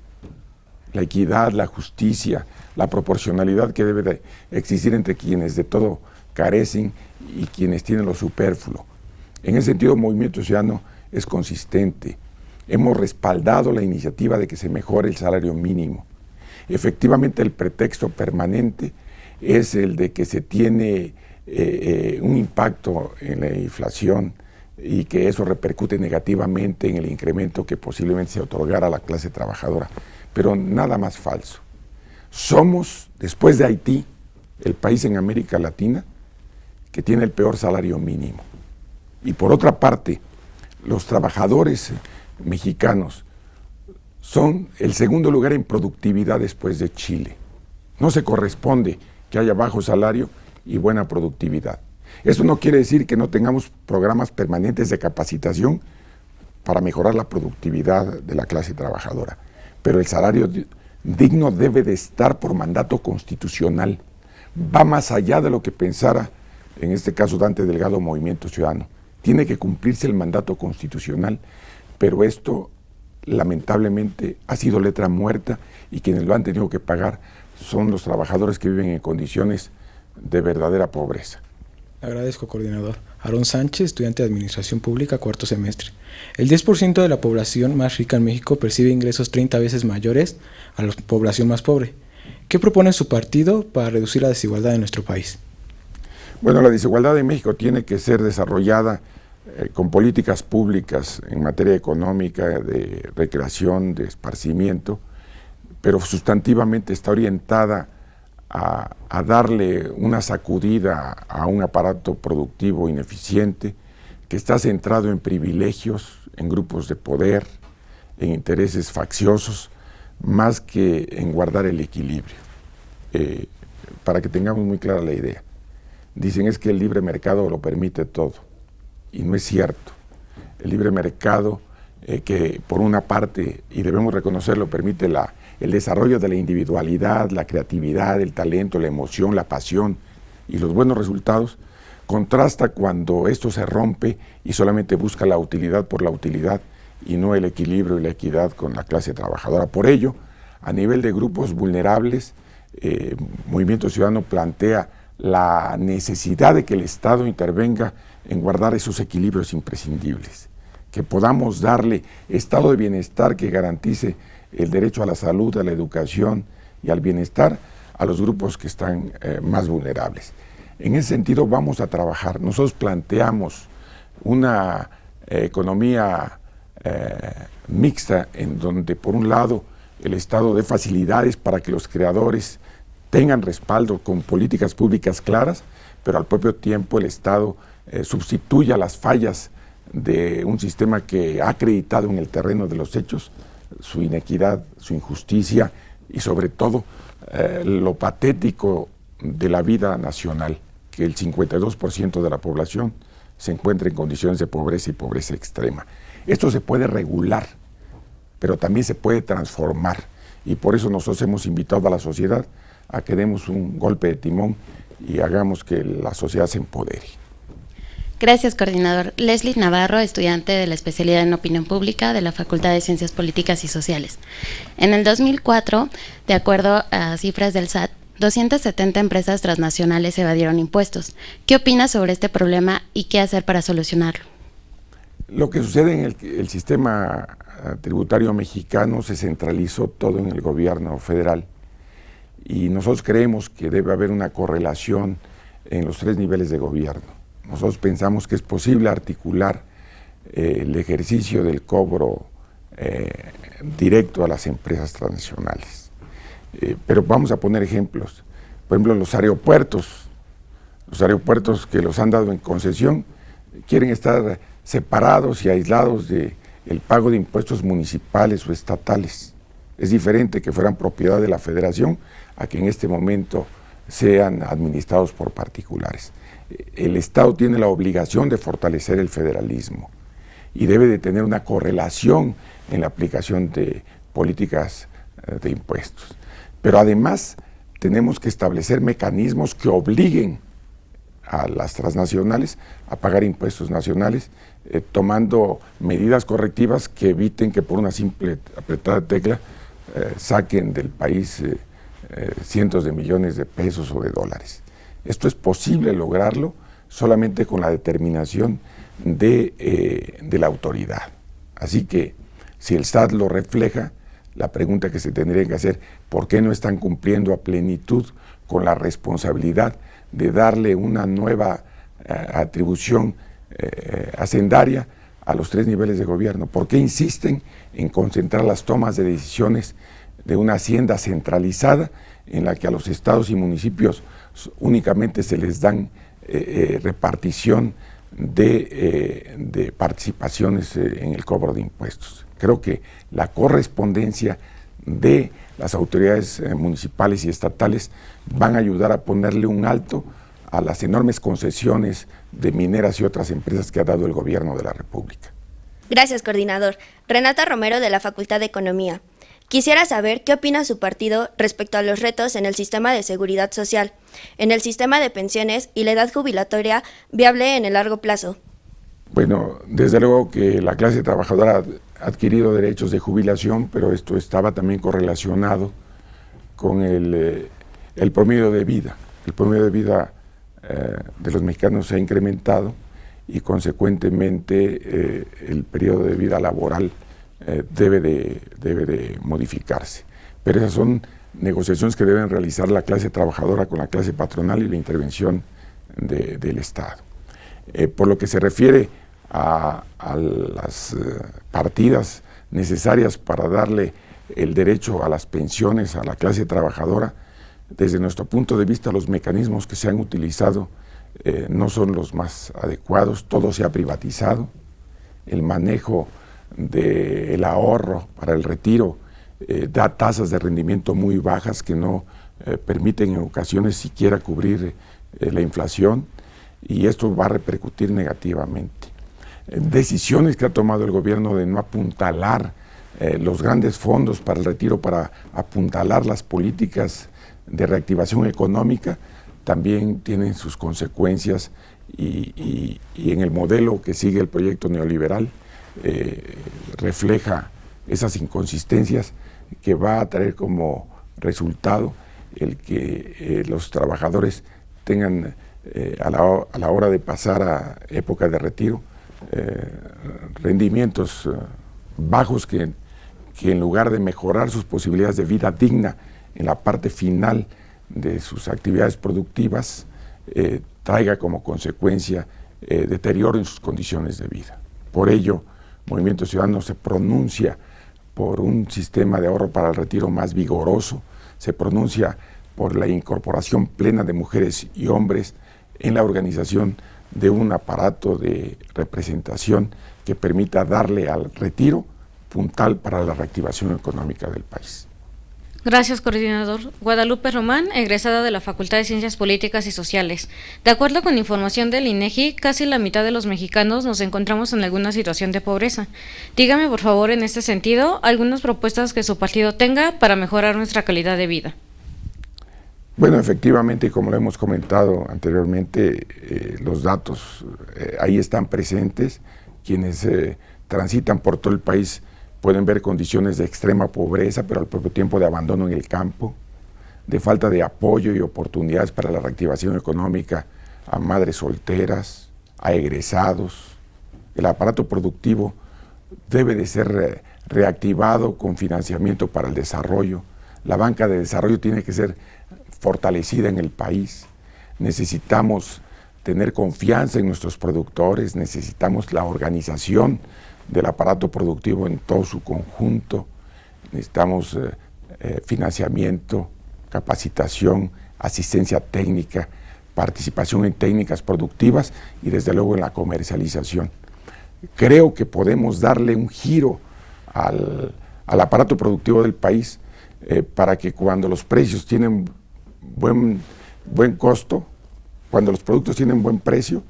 la equidad, la justicia, la proporcionalidad que debe de existir entre quienes de todo carecen y quienes tienen lo superfluo. En ese sentido, el Movimiento Ciudadano es consistente. Hemos respaldado la iniciativa de que se mejore el salario mínimo. Efectivamente, el pretexto permanente es el de que se tiene un impacto en la inflación y que eso repercute negativamente en el incremento que posiblemente se otorgara a la clase trabajadora. Pero nada más falso. Somos, después de Haití, el país en América Latina que tiene el peor salario mínimo. Y por otra parte, los trabajadores mexicanos son el segundo lugar en productividad después de Chile. No se corresponde que haya bajo salario y buena productividad. Eso no quiere decir que no tengamos programas permanentes de capacitación para mejorar la productividad de la clase trabajadora. Pero el salario digno debe de estar por mandato constitucional. Va más allá de lo que pensara, en este caso, Dante Delgado, Movimiento Ciudadano. Tiene que cumplirse el mandato constitucional, pero esto lamentablemente ha sido letra muerta y quienes lo han tenido que pagar son los trabajadores que viven en condiciones de verdadera pobreza. Agradezco, coordinador. Aarón Sánchez, estudiante de Administración Pública, 4º semestre. El 10% de la población más rica en México percibe ingresos 30 veces mayores a la población más pobre. ¿Qué propone su partido para reducir la desigualdad en nuestro país? Bueno, la desigualdad en México tiene que ser desarrollada con políticas públicas en materia económica, de recreación, de esparcimiento, pero sustantivamente está orientada a darle una sacudida a un aparato productivo ineficiente que está centrado en privilegios, en grupos de poder, en intereses facciosos, más que en guardar el equilibrio. Para que tengamos muy clara la idea. Dicen es que el libre mercado lo permite todo, y no es cierto. El libre mercado, que por una parte, y debemos reconocerlo, permite el desarrollo de la individualidad, la creatividad, el talento, la emoción, la pasión y los buenos resultados, contrasta cuando esto se rompe y solamente busca la utilidad por la utilidad y no el equilibrio y la equidad con la clase trabajadora. Por ello, a nivel de grupos vulnerables, Movimiento Ciudadano plantea la necesidad de que el Estado intervenga en guardar esos equilibrios imprescindibles, que podamos darle estado de bienestar que garantice el derecho a la salud, a la educación y al bienestar a los grupos que están más vulnerables. En ese sentido vamos a trabajar. Nosotros planteamos una economía mixta en donde por un lado el Estado dé facilidades para que los creadores tengan respaldo con políticas públicas claras, pero al propio tiempo el Estado sustituya las fallas de un sistema que ha acreditado en el terreno de los hechos su inequidad, su injusticia y sobre todo lo patético de la vida nacional, que el 52% de la población se encuentra en condiciones de pobreza y pobreza extrema. Esto se puede regular, pero también se puede transformar y por eso nosotros hemos invitado a la sociedad a que demos un golpe de timón y hagamos que la sociedad se empodere. Gracias, coordinador. Leslie Navarro, estudiante de la especialidad en Opinión Pública de la Facultad de Ciencias Políticas y Sociales. En el 2004, de acuerdo a cifras del SAT, 270 empresas transnacionales evadieron impuestos. ¿Qué opina sobre este problema y qué hacer para solucionarlo? Lo que sucede en el sistema tributario mexicano se centralizó todo en el gobierno federal y nosotros creemos que debe haber una correlación en los 3 niveles de gobierno. Nosotros pensamos que es posible articular el ejercicio del cobro directo a las empresas transnacionales. Pero vamos a poner ejemplos. Por ejemplo, los aeropuertos que los han dado en concesión quieren estar separados y aislados del pago de impuestos municipales o estatales. Es diferente que fueran propiedad de la Federación a que en este momento sean administrados por particulares. El Estado tiene la obligación de fortalecer el federalismo y debe de tener una correlación en la aplicación de políticas de impuestos. Pero además tenemos que establecer mecanismos que obliguen a las transnacionales a pagar impuestos nacionales, tomando medidas correctivas que eviten que por una simple apretada tecla saquen del país cientos de millones de pesos o de dólares. Esto es posible lograrlo solamente con la determinación de la autoridad. Así que si el SAT lo refleja, la pregunta que se tendría que hacer, ¿por qué no están cumpliendo a plenitud con la responsabilidad de darle una nueva atribución hacendaria a los 3 niveles de gobierno? ¿Por qué insisten en concentrar las tomas de decisiones de una hacienda centralizada en la que a los estados y municipios únicamente se les dan repartición de participaciones en el cobro de impuestos? Creo que la correspondencia de las autoridades municipales y estatales van a ayudar a ponerle un alto a las enormes concesiones de mineras y otras empresas que ha dado el gobierno de la República. Gracias, coordinador. Renata Romero, de la Facultad de Economía. Quisiera saber qué opina su partido respecto a los retos en el sistema de seguridad social, en el sistema de pensiones y la edad jubilatoria viable en el largo plazo. Bueno, desde luego que la clase trabajadora ha adquirido derechos de jubilación, pero esto estaba también correlacionado con el promedio de vida. El promedio de vida de los mexicanos se ha incrementado y consecuentemente el periodo de vida laboral debe de modificarse. Pero esas son negociaciones que deben realizar la clase trabajadora con la clase patronal y la intervención del Estado. Por lo que se refiere a las partidas necesarias para darle el derecho a las pensiones a la clase trabajadora, desde nuestro punto de vista los mecanismos que se han utilizado no son los más adecuados. Todo se ha privatizado, el manejo del ahorro para el retiro da tasas de rendimiento muy bajas que no permiten en ocasiones siquiera cubrir la inflación, y esto va a repercutir negativamente. Decisiones que ha tomado el gobierno de no apuntalar los grandes fondos para el retiro, para apuntalar las políticas de reactivación económica, también tienen sus consecuencias y en el modelo que sigue el proyecto neoliberal refleja esas inconsistencias que va a traer como resultado el que los trabajadores tengan a la hora de pasar a época de retiro rendimientos bajos que en lugar de mejorar sus posibilidades de vida digna en la parte final de sus actividades productivas, traiga como consecuencia deterioro en sus condiciones de vida. Por ello, Movimiento Ciudadano se pronuncia por un sistema de ahorro para el retiro más vigoroso, se pronuncia por la incorporación plena de mujeres y hombres en la organización de un aparato de representación que permita darle al retiro puntal para la reactivación económica del país. Gracias, coordinador. Guadalupe Román, egresada de la Facultad de Ciencias Políticas y Sociales. De acuerdo con información del INEGI, casi la mitad de los mexicanos nos encontramos en alguna situación de pobreza. Dígame, por favor, en este sentido, algunas propuestas que su partido tenga para mejorar nuestra calidad de vida. Bueno, efectivamente, como lo hemos comentado anteriormente, los datos ahí están presentes. Quienes transitan por todo el país pueden ver condiciones de extrema pobreza, pero al propio tiempo de abandono en el campo, de falta de apoyo y oportunidades para la reactivación económica a madres solteras, a egresados. El aparato productivo debe de ser reactivado con financiamiento para el desarrollo. La banca de desarrollo tiene que ser fortalecida en el país. necesitamos tener confianza en nuestros productores, necesitamos la organización del aparato productivo en todo su conjunto, necesitamos financiamiento, capacitación, asistencia técnica, participación en técnicas productivas y desde luego en la comercialización. Creo que podemos darle un giro al aparato productivo del país para que cuando los precios tienen buen costo, cuando los productos tienen buen precio,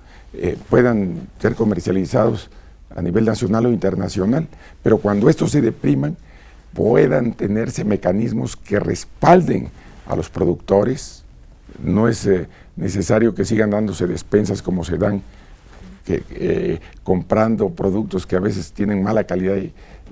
puedan ser comercializados a nivel nacional o internacional, pero cuando estos se depriman, puedan tenerse mecanismos que respalden a los productores. No es necesario que sigan dándose despensas como se dan, comprando productos que a veces tienen mala calidad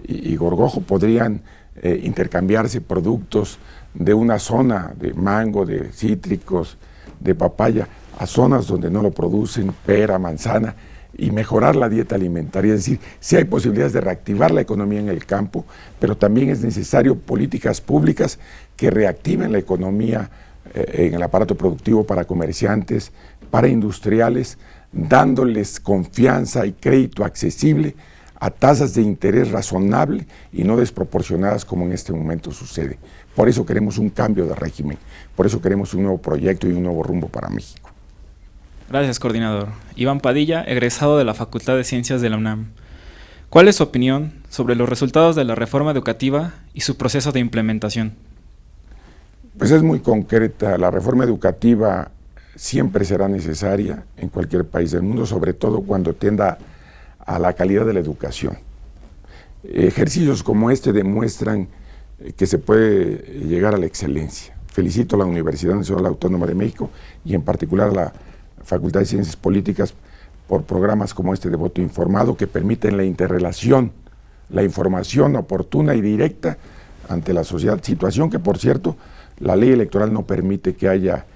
y gorgojo. Podrían intercambiarse productos de una zona de mango, de cítricos, de papaya, a zonas donde no lo producen, pera, manzana, y mejorar la dieta alimentaria. Es decir, sí hay posibilidades de reactivar la economía en el campo, pero también es necesario políticas públicas que reactiven la economía en el aparato productivo para comerciantes, para industriales, dándoles confianza y crédito accesible a tasas de interés razonable y no desproporcionadas como en este momento sucede. Por eso queremos un cambio de régimen, por eso queremos un nuevo proyecto y un nuevo rumbo para México. Gracias, coordinador. Iván Padilla, egresado de la Facultad de Ciencias de la UNAM. ¿Cuál es su opinión sobre los resultados de la reforma educativa y su proceso de implementación? Pues es muy concreta. La reforma educativa siempre será necesaria en cualquier país del mundo, sobre todo cuando tienda a la calidad de la educación. Ejercicios como este demuestran que se puede llegar a la excelencia. Felicito a la Universidad Nacional Autónoma de México y en particular a la Facultad de Ciencias Políticas por programas como este de voto informado que permiten la interrelación, la información oportuna y directa ante la sociedad, situación que, por cierto, la ley electoral no permite que haya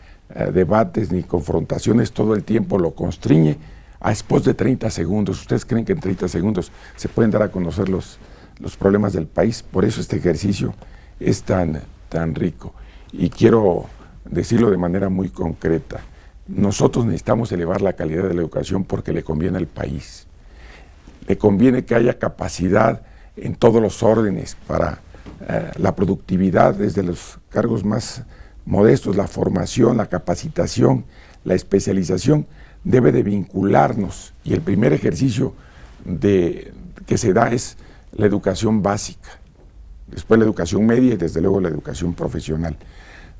debates ni confrontaciones, todo el tiempo lo constriñe a después de 30 segundos. ¿Ustedes creen que en 30 segundos se pueden dar a conocer los problemas del país? Por eso este ejercicio es tan rico. Y quiero decirlo de manera muy concreta. Nosotros necesitamos elevar la calidad de la educación porque le conviene al país. Le conviene que haya capacidad en todos los órdenes para la productividad, desde los cargos más modestos, la formación, la capacitación, la especialización, debe de vincularnos. Y el primer ejercicio que se da es la educación básica, después la educación media y desde luego la educación profesional.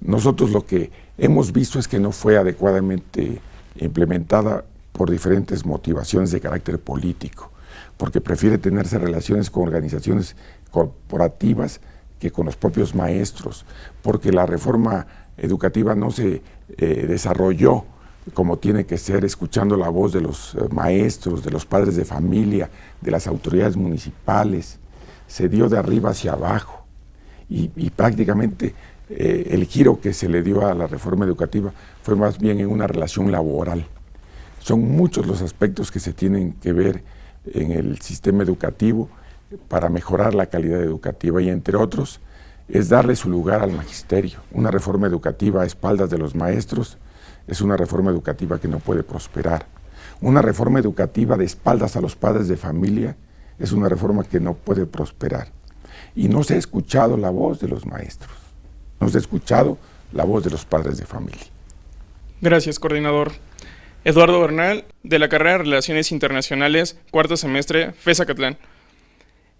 Nosotros lo que hemos visto es que no fue adecuadamente implementada por diferentes motivaciones de carácter político, porque prefiere tenerse relaciones con organizaciones corporativas que con los propios maestros, porque la reforma educativa no se desarrolló como tiene que ser, escuchando la voz de los maestros, de los padres de familia, de las autoridades municipales. Se dio de arriba hacia abajo y prácticamente el giro que se le dio a la reforma educativa fue más bien en una relación laboral. Son muchos los aspectos que se tienen que ver en el sistema educativo para mejorar la calidad educativa y entre otros es darle su lugar al magisterio. Una reforma educativa a espaldas de los maestros es una reforma educativa que no puede prosperar. Una reforma educativa de espaldas a los padres de familia es una reforma que no puede prosperar. Y no se ha escuchado la voz de los maestros, no se ha escuchado la voz de los padres de familia. Gracias, coordinador. Eduardo Bernal, de la carrera de Relaciones Internacionales, cuarto semestre, FES Acatlán.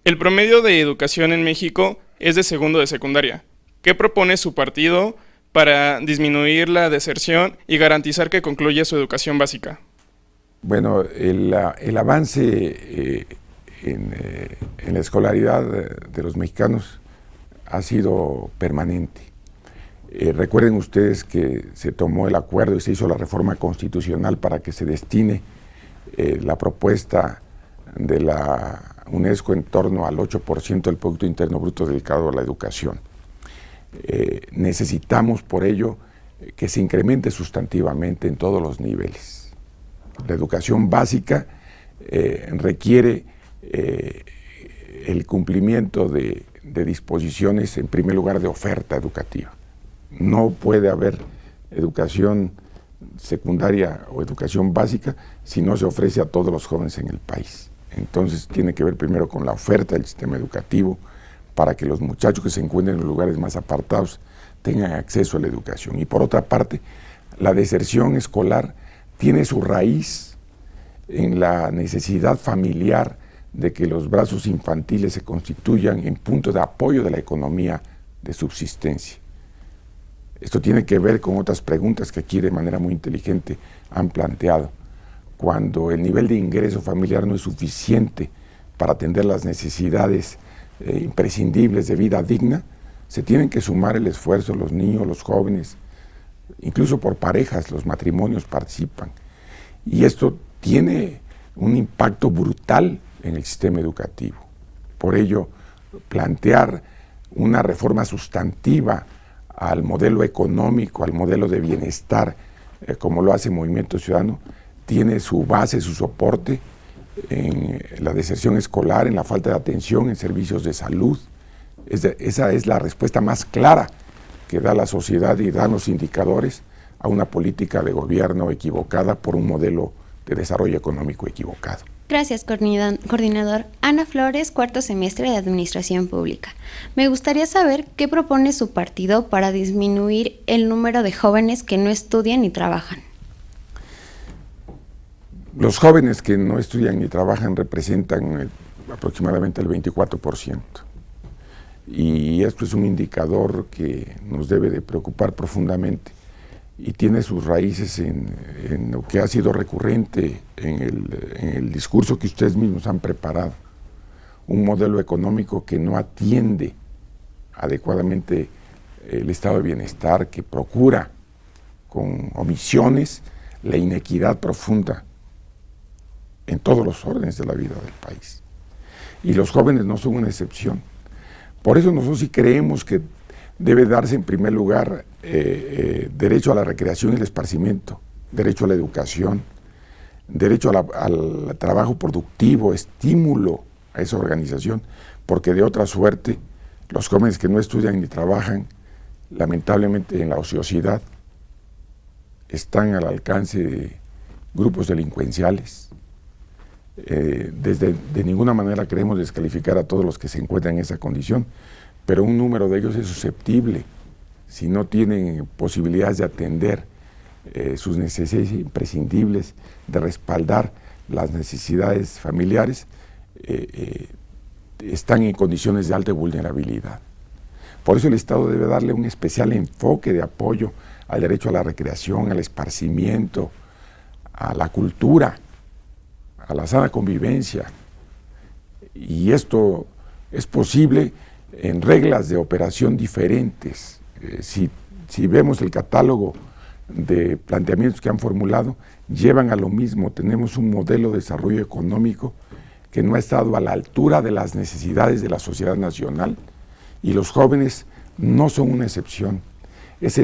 El promedio de educación en México es de segundo de secundaria. ¿Qué propone su partido para disminuir la deserción y garantizar que concluya su educación básica? Bueno, el avance en la escolaridad de los mexicanos ha sido permanente. Recuerden ustedes que se tomó el acuerdo y se hizo la reforma constitucional para que se destine la propuesta de la UNESCO en torno al 8% del Producto Interno Bruto dedicado a la educación. Necesitamos por ello que se incremente sustantivamente en todos los niveles. La educación básica requiere el cumplimiento de disposiciones, en primer lugar, de oferta educativa. No puede haber educación secundaria o educación básica si no se ofrece a todos los jóvenes en el país. Entonces tiene que ver primero con la oferta del sistema educativo para que los muchachos que se encuentren en los lugares más apartados tengan acceso a la educación. Y por otra parte, la deserción escolar tiene su raíz en la necesidad familiar de que los brazos infantiles se constituyan en punto de apoyo de la economía de subsistencia. Esto tiene que ver con otras preguntas que aquí de manera muy inteligente han planteado. Cuando el nivel de ingreso familiar no es suficiente para atender las necesidades imprescindibles de vida digna, se tienen que sumar el esfuerzo, los niños, los jóvenes, incluso por parejas, los matrimonios participan. Y esto tiene un impacto brutal en el sistema educativo. Por ello, plantear una reforma sustantiva al modelo económico, al modelo de bienestar, como lo hace Movimiento Ciudadano, tiene su base, su soporte en la deserción escolar, en la falta de atención en servicios de salud. Esa es la respuesta más clara que da la sociedad y dan los indicadores a una política de gobierno equivocada por un modelo de desarrollo económico equivocado. Gracias, coordinador. Ana Flores, cuarto semestre de Administración Pública. Me gustaría saber qué propone su partido para disminuir el número de jóvenes que no estudian ni trabajan. Los jóvenes que no estudian ni trabajan representan aproximadamente el 24%. Y esto es un indicador que nos debe de preocupar profundamente y tiene sus raíces en lo que ha sido recurrente en el discurso que ustedes mismos han preparado. Un modelo económico que no atiende adecuadamente el estado de bienestar, que procura con omisiones la inequidad profunda en todos los órdenes de la vida del país. Y los jóvenes no son una excepción. Por eso nosotros sí creemos que debe darse en primer lugar derecho a la recreación y el esparcimiento, derecho a la educación, derecho al trabajo productivo, estímulo a esa organización, porque de otra suerte los jóvenes que no estudian ni trabajan, lamentablemente en la ociosidad, están al alcance de grupos delincuenciales. De ninguna manera queremos descalificar a todos los que se encuentran en esa condición, pero un número de ellos es susceptible, si no tienen posibilidades de atender sus necesidades imprescindibles, de respaldar las necesidades familiares, están en condiciones de alta vulnerabilidad. Por eso el Estado debe darle un especial enfoque de apoyo al derecho a la recreación, al esparcimiento, a la cultura, a la sana convivencia. Y esto es posible en reglas de operación diferentes. Si vemos el catálogo de planteamientos que han formulado, llevan a lo mismo. Tenemos un modelo de desarrollo económico que no ha estado a la altura de las necesidades de la sociedad nacional, y los jóvenes no son una excepción. Es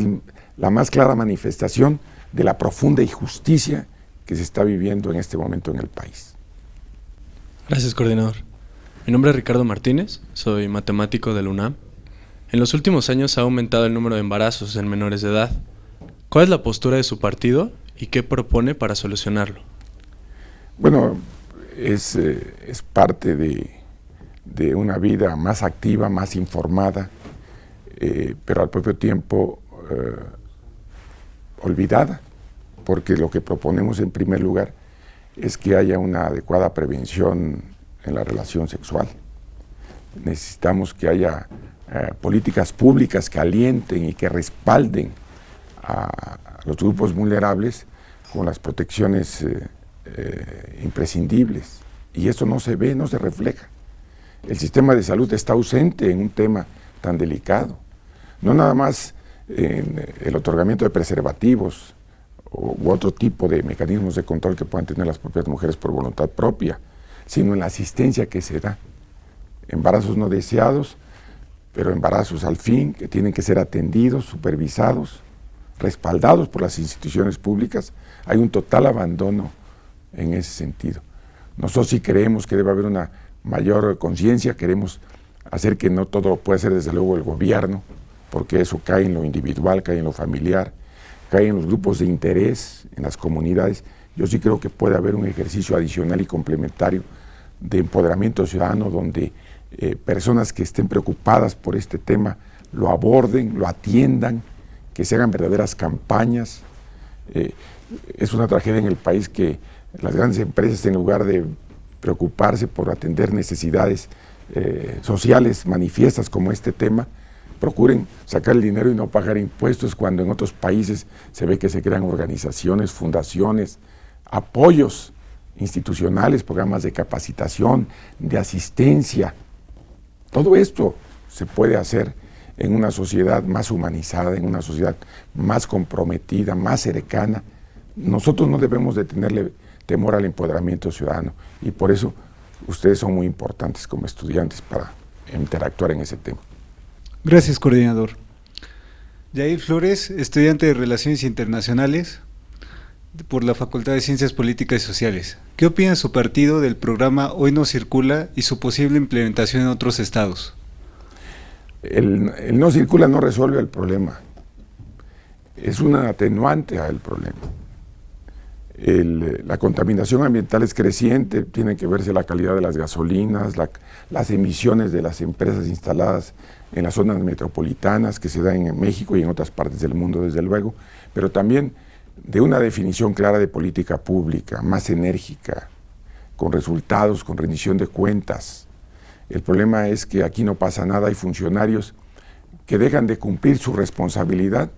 la más clara manifestación de la profunda injusticia que se está viviendo en este momento en el país. Gracias, coordinador. Mi nombre es Ricardo Martínez, soy matemático de la UNAM. En los últimos años ha aumentado el número de embarazos en menores de edad. ¿Cuál es la postura de su partido y qué propone para solucionarlo? Bueno, es parte de una vida más activa, más informada, pero al propio tiempo olvidada, porque lo que proponemos en primer lugar es que haya una adecuada prevención en la relación sexual. Necesitamos que haya políticas públicas que alienten y que respalden a los grupos vulnerables con las protecciones imprescindibles. Y eso no se ve, no se refleja. El sistema de salud está ausente en un tema tan delicado. No nada más en el otorgamiento de preservativos u otro tipo de mecanismos de control que puedan tener las propias mujeres por voluntad propia, sino en la asistencia que se da. Embarazos no deseados, pero embarazos al fin, que tienen que ser atendidos, supervisados, respaldados por las instituciones públicas. Hay un total abandono en ese sentido. Nosotros sí creemos que debe haber una mayor conciencia, queremos hacer que no todo lo puede hacer desde luego el gobierno, porque eso cae en lo individual, cae en lo familiar, que hay en los grupos de interés, en las comunidades. Yo sí creo que puede haber un ejercicio adicional y complementario de empoderamiento ciudadano donde personas que estén preocupadas por este tema lo aborden, lo atiendan, que se hagan verdaderas campañas. Es una tragedia en el país que las grandes empresas, en lugar de preocuparse por atender necesidades sociales manifiestas como este tema, procuren sacar el dinero y no pagar impuestos, cuando en otros países se ve que se crean organizaciones, fundaciones, apoyos institucionales, programas de capacitación, de asistencia. Todo esto se puede hacer en una sociedad más humanizada, en una sociedad más comprometida, más cercana. Nosotros no debemos de tenerle temor al empoderamiento ciudadano, y por eso ustedes son muy importantes como estudiantes para interactuar en ese tema. Gracias, coordinador. Yair Flores, estudiante de Relaciones Internacionales por la Facultad de Ciencias Políticas y Sociales. ¿Qué opina su partido del programa Hoy No Circula y su posible implementación en otros estados? El no circula no resuelve el problema, es una atenuante al problema. La contaminación ambiental es creciente, tiene que verse la calidad de las gasolinas, las emisiones de las empresas instaladas en las zonas metropolitanas que se dan en México y en otras partes del mundo, desde luego, pero también de una definición clara de política pública, más enérgica, con resultados, con rendición de cuentas. El problema es que aquí no pasa nada, hay funcionarios que dejan de cumplir su responsabilidad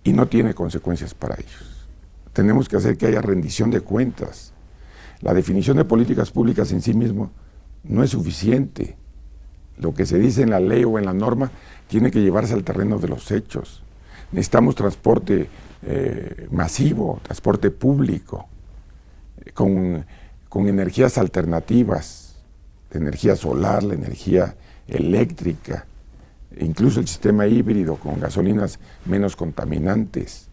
y no tiene consecuencias para ellos. Tenemos que hacer que haya rendición de cuentas. La definición de políticas públicas en sí mismo no es suficiente. Lo que se dice en la ley o en la norma tiene que llevarse al terreno de los hechos. Necesitamos transporte masivo, transporte público, con energías alternativas, la energía solar, la energía eléctrica, incluso el sistema híbrido con gasolinas menos contaminantes.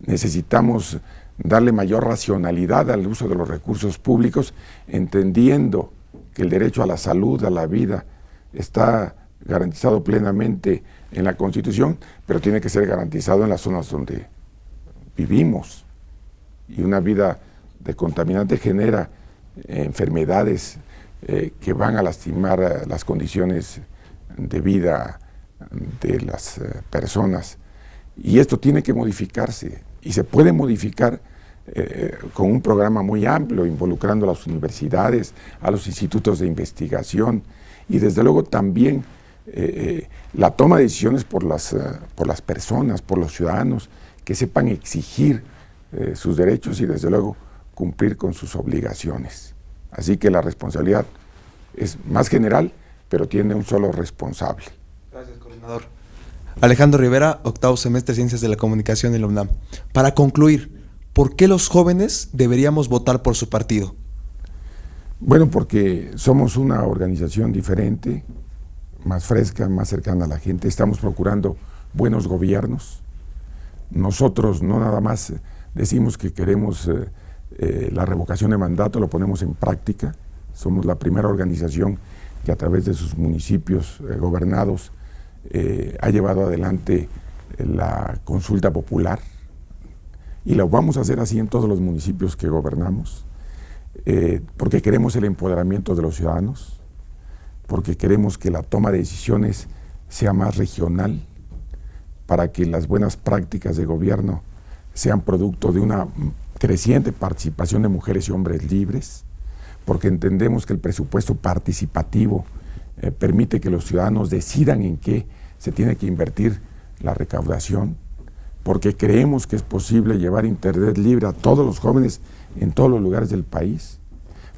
Necesitamos darle mayor racionalidad al uso de los recursos públicos, entendiendo que el derecho a la salud, a la vida, está garantizado plenamente en la Constitución, pero tiene que ser garantizado en las zonas donde vivimos. Y una vida de contaminante genera enfermedades que van a lastimar las condiciones de vida de las personas. Y esto tiene que modificarse, y se puede modificar con un programa muy amplio, involucrando a las universidades, a los institutos de investigación, y desde luego también la toma de decisiones por las personas, por los ciudadanos, que sepan exigir sus derechos y desde luego cumplir con sus obligaciones. Así que la responsabilidad es más general, pero tiene un solo responsable. Gracias, coordinador. Alejandro Rivera, octavo semestre de Ciencias de la Comunicación en la UNAM. Para concluir, ¿por qué los jóvenes deberíamos votar por su partido? Bueno, porque somos una organización diferente, más fresca, más cercana a la gente. Estamos procurando buenos gobiernos. Nosotros no nada más decimos que queremos la revocación de mandato, lo ponemos en práctica. Somos la primera organización que a través de sus municipios gobernados ha llevado adelante la consulta popular, y lo vamos a hacer así en todos los municipios que gobernamos, porque queremos el empoderamiento de los ciudadanos, porque queremos que la toma de decisiones sea más regional, para que las buenas prácticas de gobierno sean producto de una creciente participación de mujeres y hombres libres, porque entendemos que el presupuesto participativo permite que los ciudadanos decidan en qué se tiene que invertir la recaudación, porque creemos que es posible llevar internet libre a todos los jóvenes en todos los lugares del país,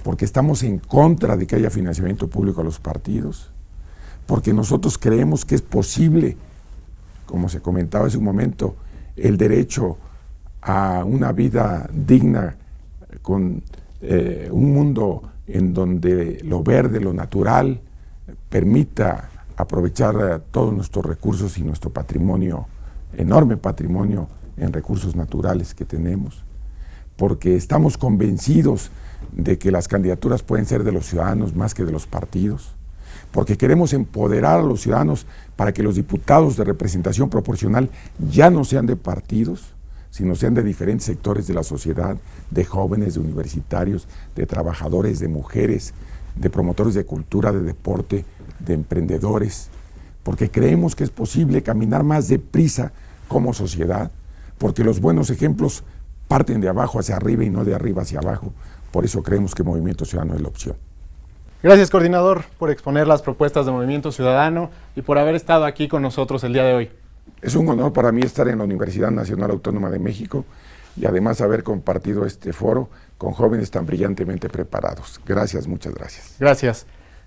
porque estamos en contra de que haya financiamiento público a los partidos, porque nosotros creemos que es posible, como se comentaba hace un momento, el derecho a una vida digna con un mundo en donde lo verde, lo natural, permita aprovechar todos nuestros recursos y nuestro patrimonio, enorme patrimonio en recursos naturales que tenemos, porque estamos convencidos de que las candidaturas pueden ser de los ciudadanos más que de los partidos, porque queremos empoderar a los ciudadanos para que los diputados de representación proporcional ya no sean de partidos, sino sean de diferentes sectores de la sociedad, de jóvenes, de universitarios, de trabajadores, de mujeres, de promotores de cultura, de deporte, de emprendedores, porque creemos que es posible caminar más deprisa como sociedad, porque los buenos ejemplos parten de abajo hacia arriba y no de arriba hacia abajo. Por eso creemos que Movimiento Ciudadano es la opción. Gracias, coordinador, por exponer las propuestas de Movimiento Ciudadano y por haber estado aquí con nosotros el día de hoy. Es un honor para mí estar en la Universidad Nacional Autónoma de México y además haber compartido este foro con jóvenes tan brillantemente preparados. Gracias, muchas gracias. Gracias.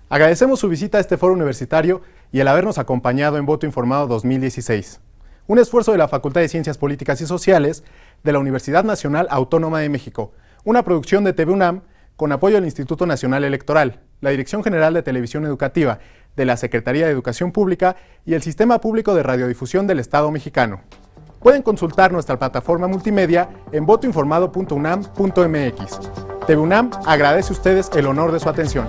Agradecemos su visita a este foro universitario y el habernos acompañado en Voto Informado 2016. Un esfuerzo de la Facultad de Ciencias Políticas y Sociales de la Universidad Nacional Autónoma de México, una producción de TV UNAM con apoyo del Instituto Nacional Electoral, la Dirección General de Televisión Educativa, de la Secretaría de Educación Pública y el Sistema Público de Radiodifusión del Estado Mexicano. Pueden consultar nuestra plataforma multimedia en votoinformado.unam.mx. TV UNAM agradece a ustedes el honor de su atención.